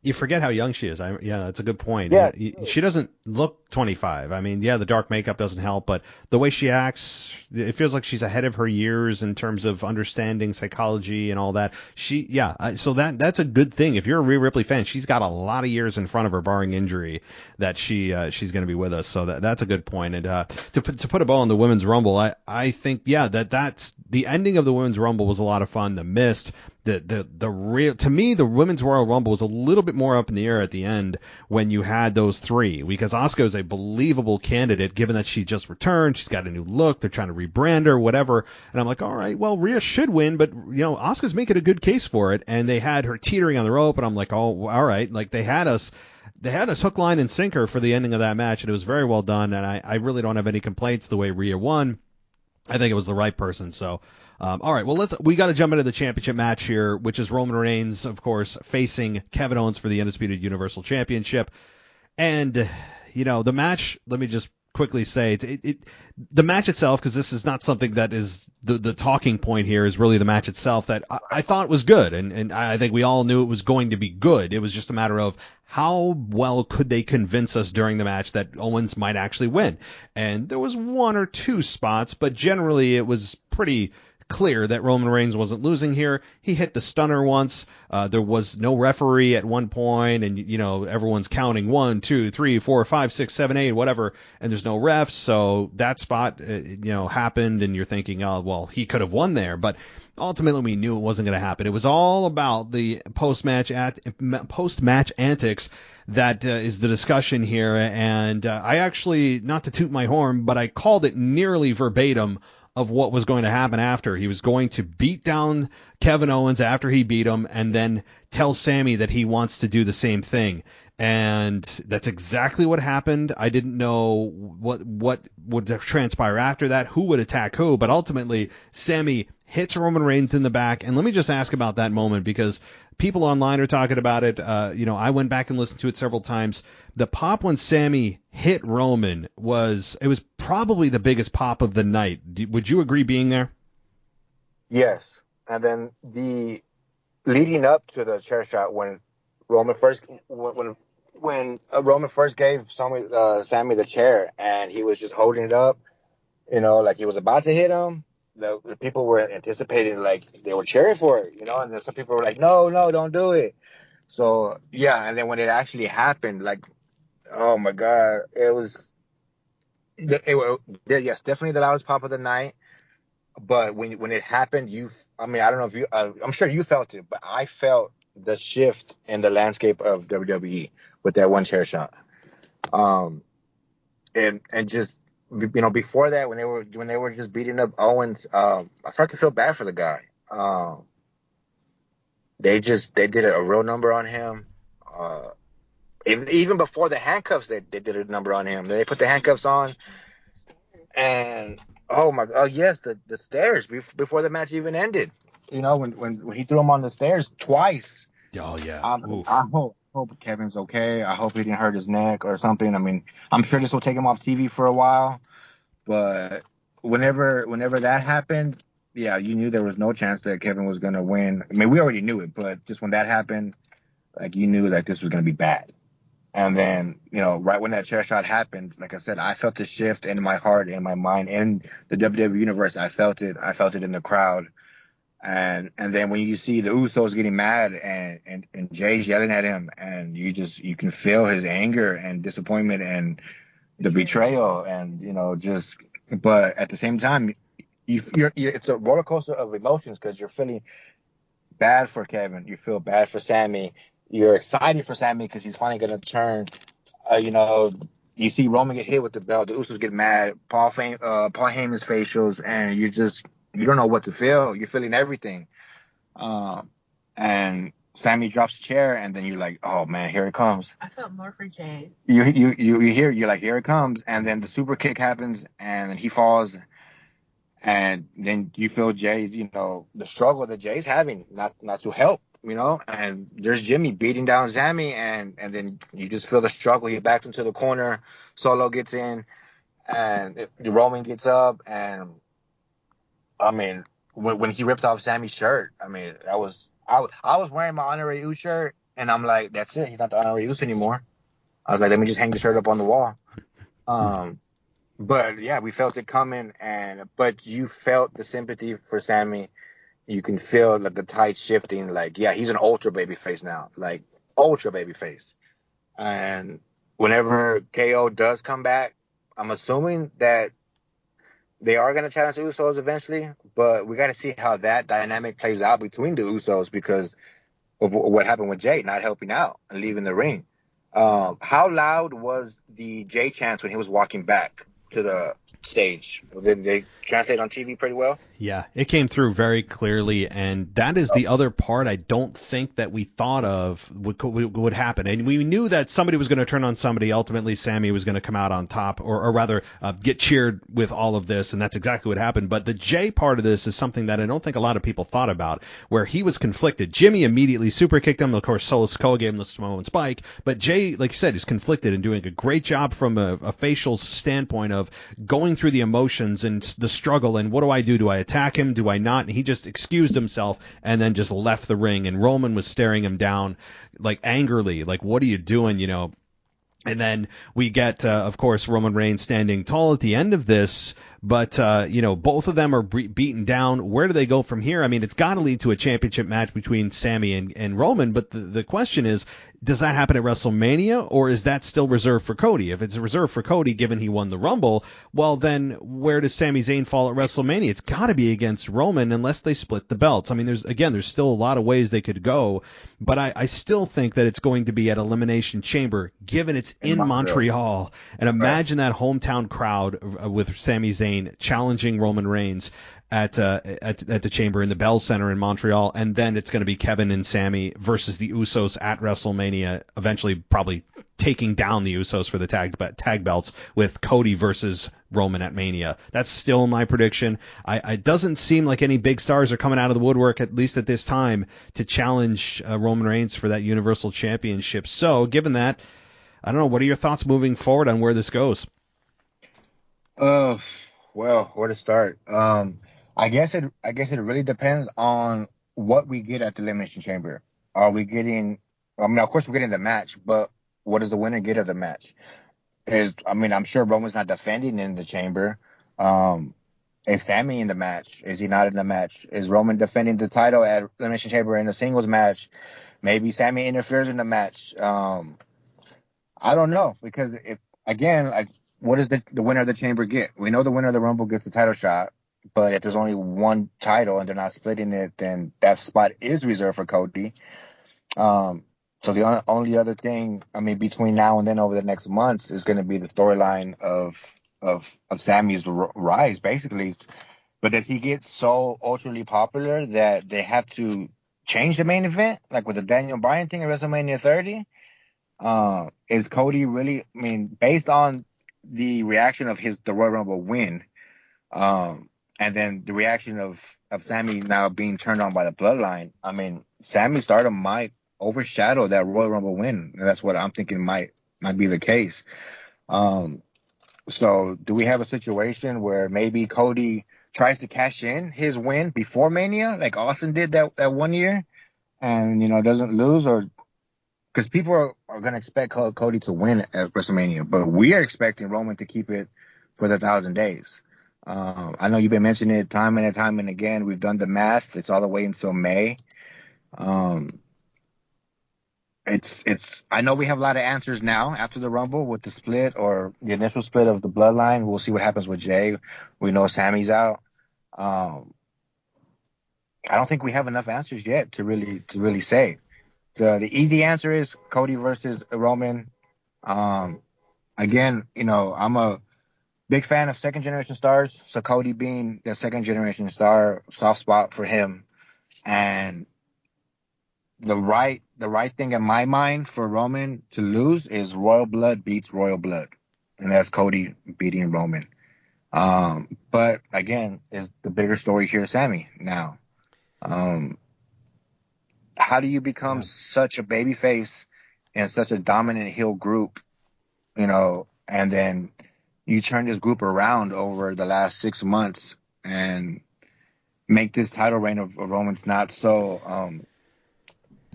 You forget how young she is. That's a good point. Yeah. She doesn't look 25. I mean, the dark makeup doesn't help, but the way she acts, it feels like she's ahead of her years in terms of understanding psychology and all that. So that's a good thing. If you're a Rhea Ripley fan, she's got a lot of years in front of her, barring injury, that she's going to be with us. So that's a good point. And to put a bow on the Women's Rumble, I think that's the ending of the Women's Rumble was a lot of fun. The mist. To me, the Women's Royal Rumble was a little bit more up in the air at the end when you had those 3, because Asuka is a believable candidate given that she just returned. She's got a new look. They're trying to rebrand her, whatever. And I'm like, all right, well, Rhea should win, but Asuka's making a good case for it. And they had her teetering on the rope, and I'm like, oh, all right, like they had us hook, line, and sinker for the ending of that match, and it was very well done. And I really don't have any complaints the way Rhea won. I think it was the right person. So, all right, well, we got to jump into the championship match here, which is Roman Reigns, of course, facing Kevin Owens for the Undisputed Universal Championship. And, the match, let me just quickly say, the match itself, because this is not something that is the talking point here, is really the match itself that I thought was good. And I think we all knew it was going to be good. It was just a matter of how well could they convince us during the match that Owens might actually win. And there was 1 or 2 spots, but generally it was pretty clear that Roman Reigns wasn't losing here. He hit the stunner once. There was no referee at one point, and everyone's counting 1, 2, 3, 4, 5, 6, 7, 8, whatever, and there's no refs. So that spot, happened, and you're thinking, oh, well, he could have won there, but ultimately we knew it wasn't going to happen. It was all about the post-match antics that is the discussion here, and I actually, not to toot my horn, but I called it nearly verbatim of what was going to happen after. He was going to beat down Kevin Owens after he beat him and then tell Sammy that he wants to do the same thing. And that's exactly what happened. I didn't know what would transpire after that, who would attack who, but ultimately Sammy hits Roman Reigns in the back. And let me just ask about that moment, because people online are talking about it. I went back and listened to it several times. The pop when Sammy hit Roman was probably the biggest pop of the night. Would you agree, being there? Yes. And then the leading up to the chair shot when Roman first gave Sammy the chair and he was just holding it up, like he was about to hit him. The people were anticipating, like they were cheering for it, and then some people were like, no, don't do it. So yeah, and then when it actually happened, like, oh my God, yes, definitely the loudest pop of the night. But when it happened, I don't know if you, I'm sure you felt it, but I felt the shift in the landscape of WWE with that one chair shot. And just, before that, when they were just beating up Owens, I started to feel bad for the guy. They did a real number on him. Even before the handcuffs, they did a number on him. They put the handcuffs on, and yes, the stairs before the match even ended. When he threw him on the stairs twice. Oh yeah. I hope Kevin's okay. I hope he didn't hurt his neck or something. I mean, I'm sure this will take him off TV for a while, but whenever that happened, yeah, you knew there was no chance that Kevin was gonna win. I mean, we already knew it, but just when that happened, like, you knew that this was gonna be bad. And then, right when that chair shot happened, like I said, I felt the shift in my heart, in my mind, in the WWE universe. I felt it. I felt it in the crowd. And then when you see the Usos getting mad and Jay's yelling at him, and you can feel his anger and disappointment and the betrayal, and but at the same time, it's a roller coaster of emotions, because you're feeling bad for Kevin, you feel bad for Sammy, you're excited for Sammy because he's finally gonna turn. You see Roman get hit with the belt, the Usos get mad, Paul Heyman's facials, and you don't know what to feel. You're feeling everything. And Sammy drops the chair, and then you're like, oh man, here it comes. I felt more for Jay. You're like, here it comes. And then the super kick happens, and then he falls. And then you feel Jay's, the struggle that Jay's having, not to help, and there's Jimmy beating down Sammy, and then you just feel the struggle. He backs into the corner. Solo gets in, and Roman gets up, and I mean, when he ripped off Sammy's shirt, I mean, I was wearing my Honorary Uce shirt, and I'm like, that's it. He's not the Honorary Uce anymore. I was like, let me just hang the shirt up on the wall. But yeah, we felt it coming, but you felt the sympathy for Sammy. You can feel like the tide shifting. Like, yeah, he's an ultra babyface now, like ultra babyface. And whenever KO does come back, I'm assuming that they are going to challenge the Usos eventually, but we got to see how that dynamic plays out between the Usos because of what happened with Jay not helping out and leaving the ring. How loud was the Jay chants when he was walking back to the stage? Did they translate on TV pretty well? Yeah, it came through very clearly, and that is the other part I don't think that we thought of would happen. And we knew that somebody was going to turn on somebody. Ultimately, Sammy was going to come out on top, or rather get cheered with all of this, and that's exactly what happened. But the Jay part of this is something that I don't think a lot of people thought about, where he was conflicted. Jimmy immediately super kicked him. Of course, Solo Sikoa gave him the Samoan spike, but Jay, like you said, is conflicted and doing a great job from a facial standpoint of going through the emotions and the struggle, and what do I do? Do I attack him? Do I not? And he just excused himself and then just left the ring, and Roman was staring him down like angrily, like, what are you doing, And then we get, of course, Roman Reigns standing tall at the end of this, but, both of them are beaten down. Where do they go from here? I mean, it's got to lead to a championship match between Sammy and Roman, but the question is, does that happen at WrestleMania, or is that still reserved for Cody? If it's reserved for Cody, given he won the Rumble, well, then where does Sami Zayn fall at WrestleMania? It's got to be against Roman unless they split the belts. I mean, there's still a lot of ways they could go, but I still think that it's going to be at Elimination Chamber, given it's in Montreal. And imagine that hometown crowd with Sami Zayn challenging Roman Reigns at the Chamber in the Bell Center in Montreal, and then it's going to be Kevin and Sami versus the Usos at WrestleMania, eventually probably taking down the Usos for the tag belts with Cody versus Roman at Mania. That's still my prediction. It doesn't seem like any big stars are coming out of the woodwork, at least at this time, to challenge Roman Reigns for that Universal Championship. So, given that, I don't know, what are your thoughts moving forward on where this goes? Well, where to start? I guess it really depends on what we get at the Elimination Chamber. Are we getting? I mean, of course, we're getting the match, but what does the winner get of the match? I'm sure Roman's not defending in the Chamber. Is Sami in the match? Is he not in the match? Is Roman defending the title at Elimination Chamber in a singles match? Maybe Sami interferes in the match. I don't know, because what does the winner of the Chamber get? We know the winner of the Rumble gets the title shot. But if there's only one title and they're not splitting it, then that spot is reserved for Cody. So the only other thing, between now and then over the next months is going to be the storyline of Sami's rise, basically. But does he get so ultra popular that they have to change the main event, like with the Daniel Bryan thing at WrestleMania 30? Is Cody really? Based on the reaction of the Royal Rumble win, and then the reaction of Sami now being turned on by the bloodline. Sami's stardom might overshadow that Royal Rumble win. And that's what I'm thinking might be the case. So do we have a situation where maybe Cody tries to cash in his win before Mania, like Austin did that 1 year, and, doesn't lose? Or because people are going to expect Cody to win at WrestleMania, but we are expecting Roman to keep it for the 1,000 days. I know you've been mentioning it time and again. We've done the math. It's all the way until May. I know we have a lot of answers now after the Rumble with the split or the initial split of the bloodline. We'll see what happens with Jay. We know Sami's out. I don't think we have enough answers yet to really say. The easy answer is Cody versus Roman. Again, I'm a big fan of second generation stars, so Cody being the second generation star, soft spot for him. And the right thing in my mind for Roman to lose is Royal Blood beats Royal Blood, and that's Cody beating Roman. But again, is the bigger story here Sami now. How do you become such a babyface and such a dominant heel group, and then you turn this group around over the last 6 months and make this title reign of Roman's not so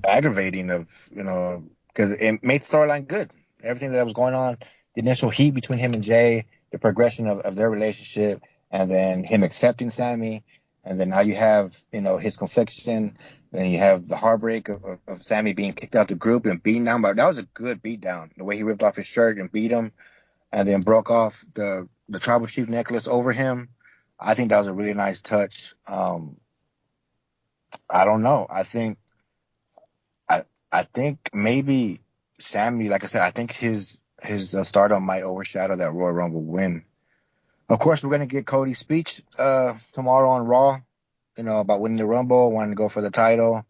aggravating because it made the storyline good. Everything that was going on, the initial heat between him and Jay, the progression of their relationship, and then him accepting Sami, and then now you have, his confliction, then you have the heartbreak of Sami being kicked out the group and beaten down. But that was a good beat down, the way he ripped off his shirt and beat him, and then broke off the tribal chief necklace over him. I think that was a really nice touch. I don't know. I think maybe Sami, like I said, I think his stardom might overshadow that Royal Rumble win. Of course, we're going to get Cody's speech tomorrow on Raw, about winning the Rumble, wanting to go for the title.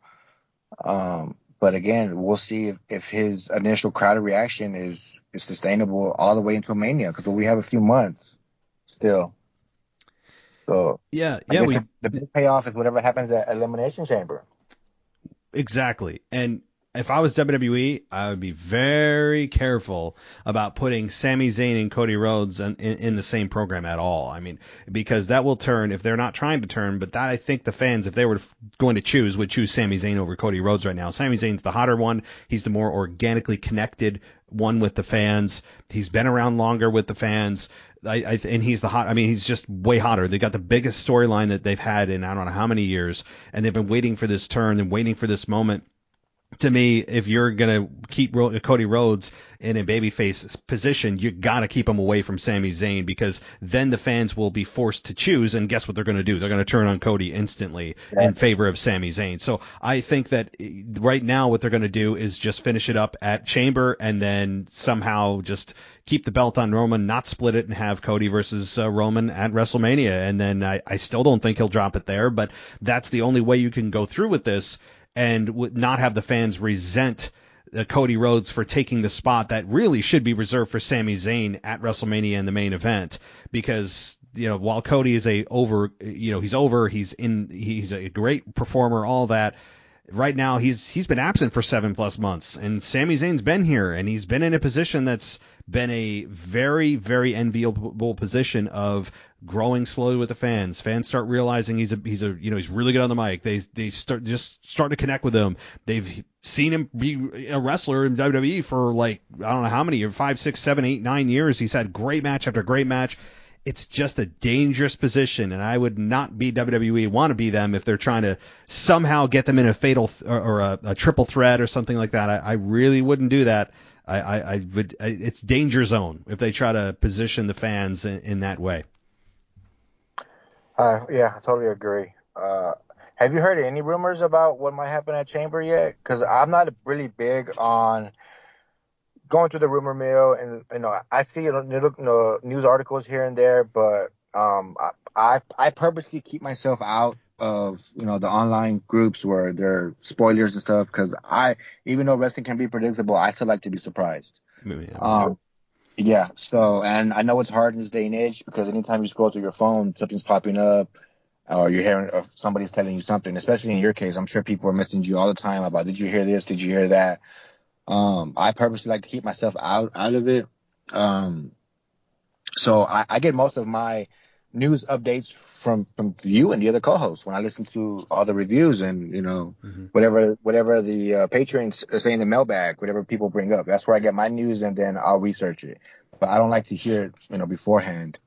But again, we'll see if his initial crowd reaction is sustainable all the way until Mania, because we have a few months still. So the big payoff is whatever happens at Elimination Chamber. Exactly. And if I was WWE, I would be very careful about putting Sami Zayn and Cody Rhodes in the same program at all. Because that will turn, if they're not trying to turn, but that I think the fans, if they were going to choose, would choose Sami Zayn over Cody Rhodes right now. Sami Zayn's the hotter one. He's the more organically connected one with the fans. He's been around longer with the fans. And he's he's just way hotter. They got the biggest storyline that they've had in I don't know how many years, and they've been waiting for this turn and waiting for this moment to me, if you're going to keep Cody Rhodes in a babyface position, you got to keep him away from Sami Zayn, because then the fans will be forced to choose, and guess what they're going to do? They're going to turn on Cody instantly in favor of Sami Zayn. So I think that right now what they're going to do is just finish it up at Chamber, and then somehow just keep the belt on Roman, not split it, and have Cody versus Roman at WrestleMania. And then I still don't think he'll drop it there, but that's the only way you can go through with this and would not have the fans resent Cody Rhodes for taking the spot that really should be reserved for Sami Zayn at WrestleMania in the main event. Because, while Cody is he's a great performer, all that. Right now, he's been absent for 7+ months, and Sami Zayn's been here, and he's been in a position that's been a very, very enviable position of growing slowly with the fans. Fans start realizing he's really good on the mic. They start to connect with him. They've seen him be a wrestler in WWE for I don't know how many, 5, 6, 7, 8, 9 years. He's had great match after great match. It's just a dangerous position, and I would not be WWE, want to be them, if they're trying to somehow get them in a fatal or a triple threat or something like that. I really wouldn't do that. It's danger zone if they try to position the fans in that way. Yeah, I totally agree. Have you heard any rumors about what might happen at Chamber yet? Because I'm not really big on going through the rumor mill, and I see news articles here and there, but I purposely keep myself out of the online groups where there are spoilers and stuff, because even though wrestling can be predictable, I still like to be surprised. Yeah. So, and I know it's hard in this day and age, because anytime you scroll through your phone, something's popping up, or you're hearing, or somebody's telling you something. Especially in your case, I'm sure people are messaging you all the time about, did you hear this? Did you hear that? I purposely like to keep myself out of it. So I get most of my news updates from you and the other co-hosts when I listen to all the reviews and, whatever the patrons say in the mailbag, whatever people bring up. That's where I get my news, and then I'll research it. But I don't like to hear it, beforehand.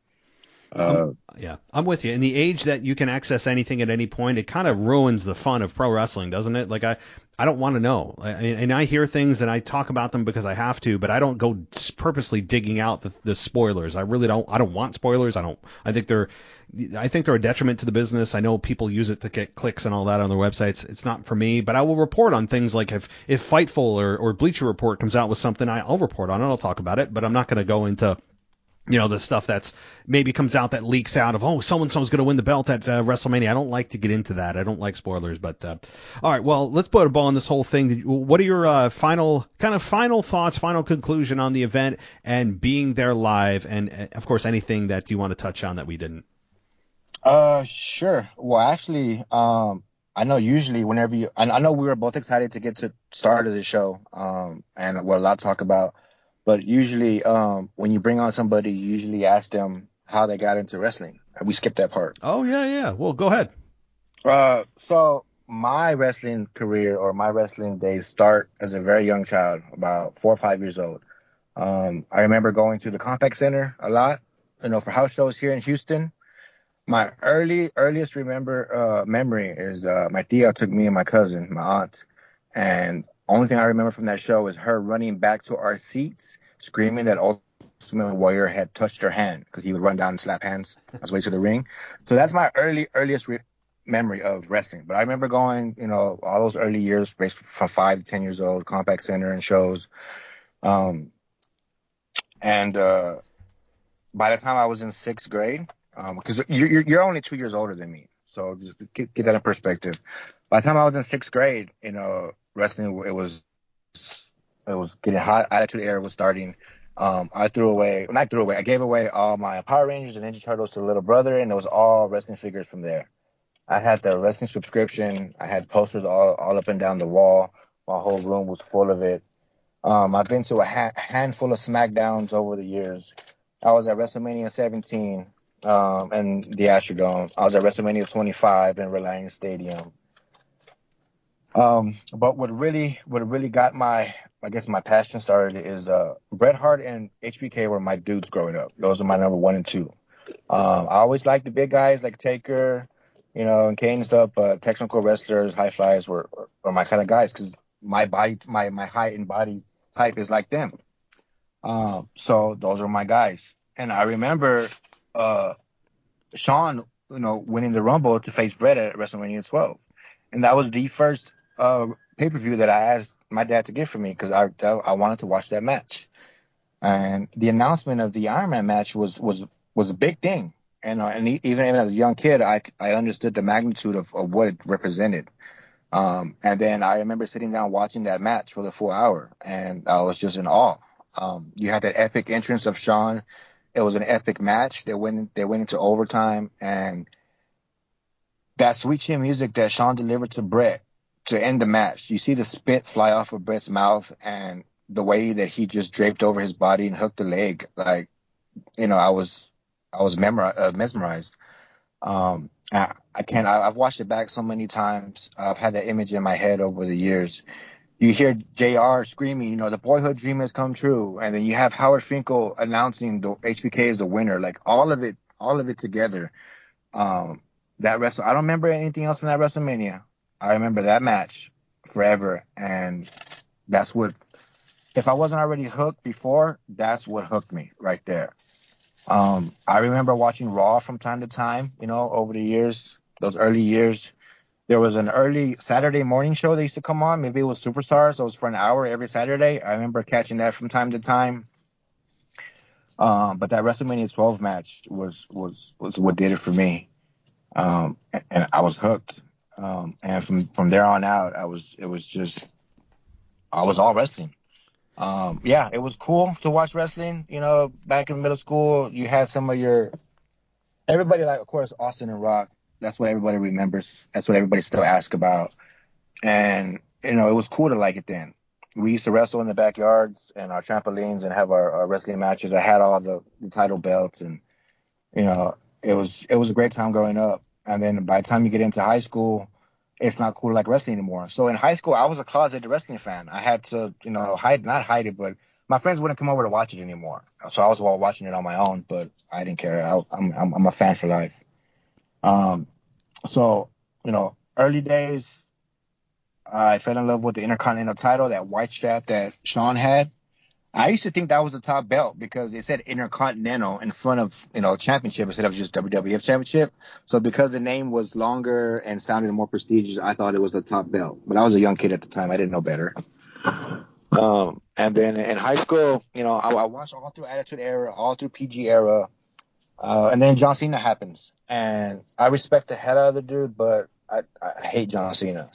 Yeah, I'm with you. In the age that you can access anything at any point, it kind of ruins the fun of pro wrestling, doesn't it? Like, I don't want to know. And I hear things and I talk about them because I have to, but I don't go purposely digging out the spoilers. I really don't. I don't want spoilers. I think they're a detriment to the business. I know people use it to get clicks and all that on their websites. It's not for me, but I will report on things like if Fightful or Bleacher Report comes out with something, I'll report on it. I'll talk about it, but I'm not going to go into the stuff that's maybe comes out that leaks out of, so-and-so's going to win the belt at WrestleMania. I don't like to get into that. I don't like spoilers. But all right, well, let's put a ball on this whole thing. What are your final thoughts, final conclusion on the event and being there live, and of course anything that you want to touch on that we didn't? Sure. Well, actually, I know usually I know we were both excited to get to start of the show, and what a lot to talk about. But usually, when you bring on somebody, you usually ask them how they got into wrestling. We skipped that part. Oh, yeah. Well, go ahead. So my wrestling career, or my wrestling days, start as a very young child, about 4 or 5 years old. I remember going to the Compact Center a lot, for house shows here in Houston. My earliest memory is my tia took me and my cousin, my aunt, and only thing I remember from that show is her running back to our seats, screaming that Ultimate Warrior had touched her hand, because he would run down and slap hands on his way to the ring. So that's my earliest memory of wrestling. But I remember going, all those early years, from 5 to 10 years old, Compact Center and shows. And by the time I was in 6th grade, because you're only 2 years older than me, so just get that in perspective. By the time I was in 6th grade, wrestling, it was getting hot. Attitude Era was starting. I gave away all my Power Rangers and Ninja Turtles to the little brother, and it was all wrestling figures from there. I had the wrestling subscription. I had posters all up and down the wall. My whole room was full of it. I've been to a handful of SmackDowns over the years. I was at WrestleMania 17 and the Astrodome. I was at WrestleMania 25 in Reliance Stadium. But what really got my passion started is Bret Hart and HBK were my dudes growing up. Those are my number 1 and 2. I always liked the big guys like Taker, and Kane and stuff, but technical wrestlers, high flyers were my kind of guys, because my height and body type is like them. So those are my guys. And I remember Sean, winning the Rumble to face Brett at WrestleMania 12, and that was the first pay-per-view that I asked my dad to get for me because I wanted to watch that match. And the announcement of the Iron Man match was a big thing. And even as a young kid, I understood the magnitude of what it represented. And then I remember sitting down watching that match for the full hour, and I was just in awe. You had that epic entrance of Shawn. It was an epic match. They went into overtime, and that sweet chin music that Shawn delivered to Brett to end the match. You see the spit fly off of Brett's mouth, and the way that he just draped over his body and hooked the leg. Like, I was mesmerized. I've watched it back so many times. I've had that image in my head over the years. You hear JR screaming, the boyhood dream has come true. And then you have Howard Finkel announcing the HBK is the winner. Like all of it together. I don't remember anything else from that WrestleMania. I remember that match forever. And that's what, if I wasn't already hooked before, that's what hooked me right there. I remember watching Raw from time to time, over the years, those early years. There was an early Saturday morning show that used to come on. Maybe it was Superstars. So it was for an hour every Saturday. I remember catching that from time to time. But that WrestleMania 12 match was what did it for me. And I was hooked. And from there on out, I was all wrestling. It was cool to watch wrestling. Back in middle school, you had some of everybody, like, of course, Austin and Rock. That's what everybody remembers. That's what everybody still asks about. And, it was cool to like it then. We used to wrestle in the backyards and our trampolines and have our wrestling matches. I had all the title belts, and, it was a great time growing up. And then by the time you get into high school, it's not cool to like wrestling anymore. So in high school, I was a closeted wrestling fan. I had to, not hide it, but my friends wouldn't come over to watch it anymore. So I was watching it on my own, but I didn't care. I'm a fan for life. So, early days, I fell in love with the Intercontinental title, that white strap that Shawn had. I used to think that was the top belt because it said Intercontinental in front of, championship instead of just WWF championship. So because the name was longer and sounded more prestigious, I thought it was the top belt. But I was a young kid at the time. I didn't know better. And then in high school, I watched all through Attitude Era, all through PG Era. And then John Cena happens. And I respect the hell out of the dude, but I hate John Cena.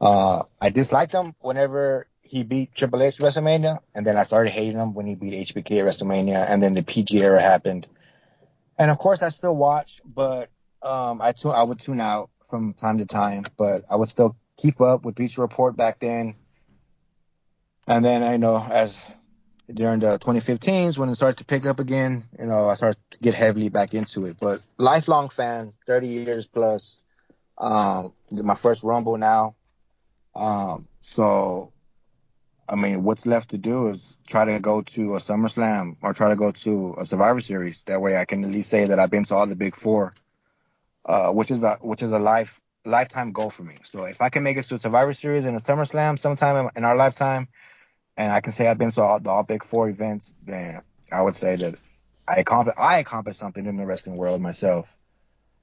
I disliked him whenever he beat Triple H at WrestleMania, and then I started hating him when he beat HBK at WrestleMania, and then the PG era happened. And of course, I still watch, but I would tune out from time to time, but I would still keep up with Bleacher Report back then. And then as during the 2015s, when it started to pick up again, I started to get heavily back into it. But lifelong fan, 30 years plus. My first Rumble now. So, I mean, what's left to do is try to go to a SummerSlam or try to go to a Survivor Series. That way I can at least say that I've been to all the big four, which is a lifetime goal for me. So if I can make it to a Survivor Series and a SummerSlam sometime in our lifetime, and I can say I've been to all big four events, then I would say that I accomplished something in the wrestling world myself.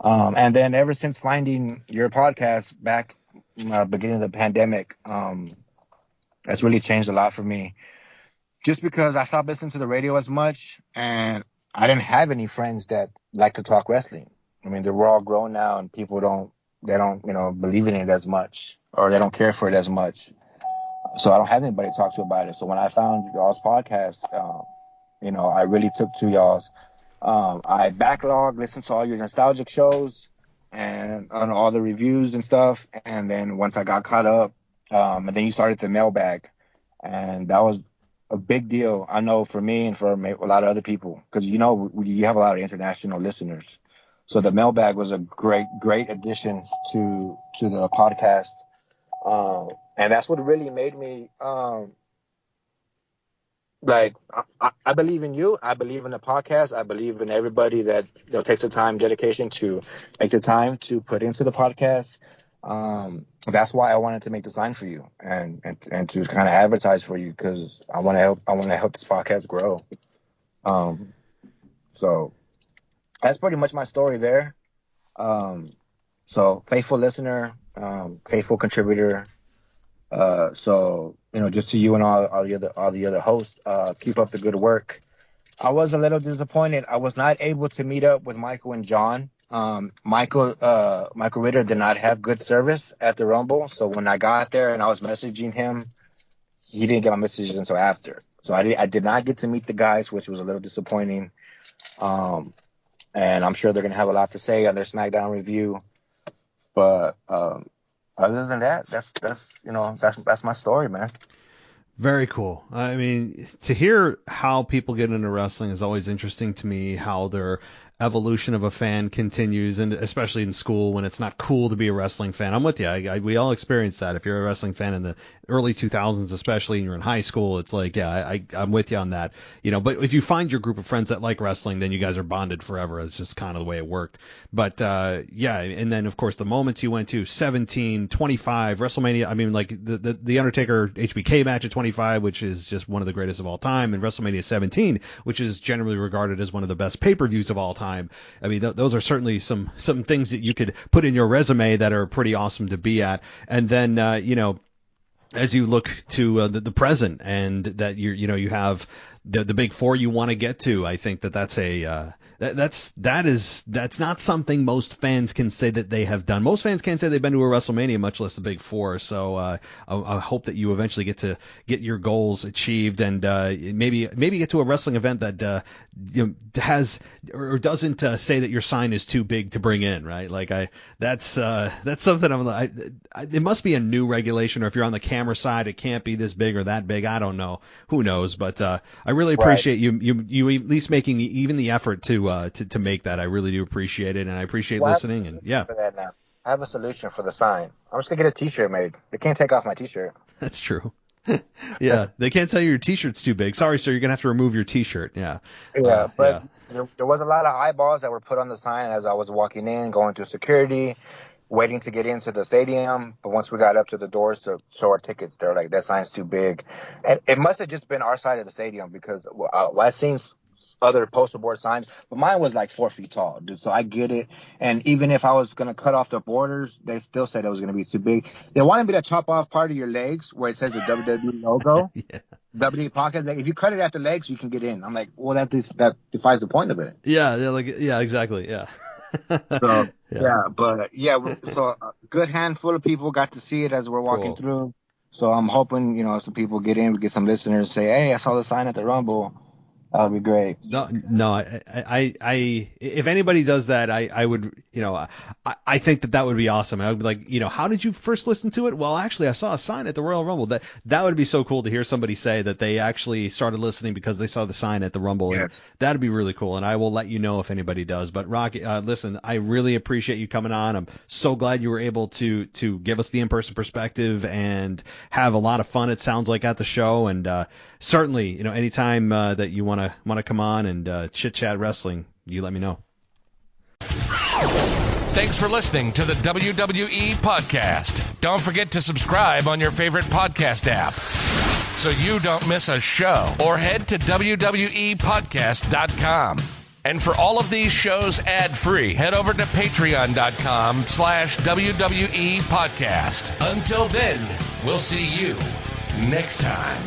And then ever since finding your podcast back beginning of the pandemic, that's really changed a lot for me. Just because I stopped listening to the radio as much, and I didn't have any friends that like to talk wrestling. I mean, we're all grown now, and people don't believe in it as much, or they don't care for it as much. So I don't have anybody to talk to about it. So when I found y'all's podcast, I really took to y'all's. I backlogged, listened to all your nostalgic shows and on all the reviews and stuff. And then once I got caught up, and then you started the mailbag, and that was a big deal. I know for me and for a lot of other people, because you have a lot of international listeners. So the mailbag was a great addition to the podcast, and that's what really made me I believe in you. I believe in the podcast. I believe in everybody that takes the time, dedication to make the time to put into the podcast. That's why I wanted to make the sign for you and to kind of advertise for you, because I want to help this podcast grow. So that's pretty much my story there. So faithful listener, faithful contributor. So, just to you and all the other hosts, keep up the good work. I was a little disappointed. I was not able to meet up with Michael and John. Michael Ritter did not have good service at the Rumble. So when I got there and I was messaging him, he didn't get my messages until after. So I did not get to meet the guys, which was a little disappointing. And I'm sure they're going to have a lot to say on their SmackDown review. But other than that, that's my story, man. Very cool. I mean, to hear how people get into wrestling is always interesting to me, how their evolution of a fan continues, and especially in school when it's not cool to be a wrestling fan. I'm with you. We all experience that. If you're a wrestling fan in the early 2000s, especially, and you're in high school, it's like, yeah, I'm with you on that. But if you find your group of friends that like wrestling, then you guys are bonded forever. It's just kind of the way it worked. But yeah, and then of course the moments you went to, 17, 25, WrestleMania. I mean, like the Undertaker HBK match at 25, which is just one of the greatest of all time, and WrestleMania 17, which is generally regarded as one of the best pay-per-views of all time. I mean, those are certainly some things that you could put in your resume that are pretty awesome to be at. And then, as you look to the present, and that you have the big four you want to get to, I think that's that's not something most fans can say that they have done. Most fans can't say they've been to a WrestleMania, much less the big four. So I hope that you eventually get your goals achieved, and maybe get to a wrestling event that has or doesn't say that your sign is too big to bring in, right? Like that's something I'm like, it must be a new regulation, or if you're on the camera side, it can't be this big or that big. I don't know. Who knows? But I really appreciate you at least making even the effort to make that. I really do appreciate it, and I appreciate listening. And yeah, for that now. I have a solution for the sign. I'm just gonna get a T-shirt made. They can't take off my T-shirt. That's true. Yeah, they can't tell you your T-shirt's too big. Sorry, sir, you're gonna have to remove your T-shirt. Yeah. Yeah, but there was a lot of eyeballs that were put on the sign as I was walking in, going through security, waiting to get into the stadium. But once we got up to the doors to show our tickets, they're like, that sign's too big. And it must have just been our side of the stadium, because I've seen other poster board signs, but mine was like 4 feet tall, dude. So I get it. And even if I was going to cut off the borders, they still said it was going to be too big. They wanted me to chop off part of your legs where it says the WWE logo. Yeah. WWE Podcast. Like, if you cut it at the legs, you can get in. I'm like, well, that defies the point of it. Yeah, exactly. Yeah. So, so a good handful of people got to see it as we're walking through. So I'm hoping, some people get in, we get some listeners say, hey, I saw the sign at the Rumble. That would be great. No, I if anybody does that, I would, I think that would be awesome. I would be like, how did you first listen to it? Well, actually, I saw a sign at the Royal Rumble. That would be so cool to hear somebody say that they actually started listening because they saw the sign at the Rumble. Yes. That'd be really cool, and I will let you know if anybody does. But Rocky, listen, I really appreciate you coming on. I'm so glad you were able to give us the in-person perspective and have a lot of fun, it sounds like, at the show. And certainly, anytime that you want to come on and chit chat wrestling, you let me know. Thanks for listening to the WWE Podcast. Don't forget to subscribe on your favorite podcast app so you don't miss a show, or head to WWEpodcast.com. And for all of these shows ad-free, head over to patreon.com/WWE Podcast. Until then, we'll see you next time.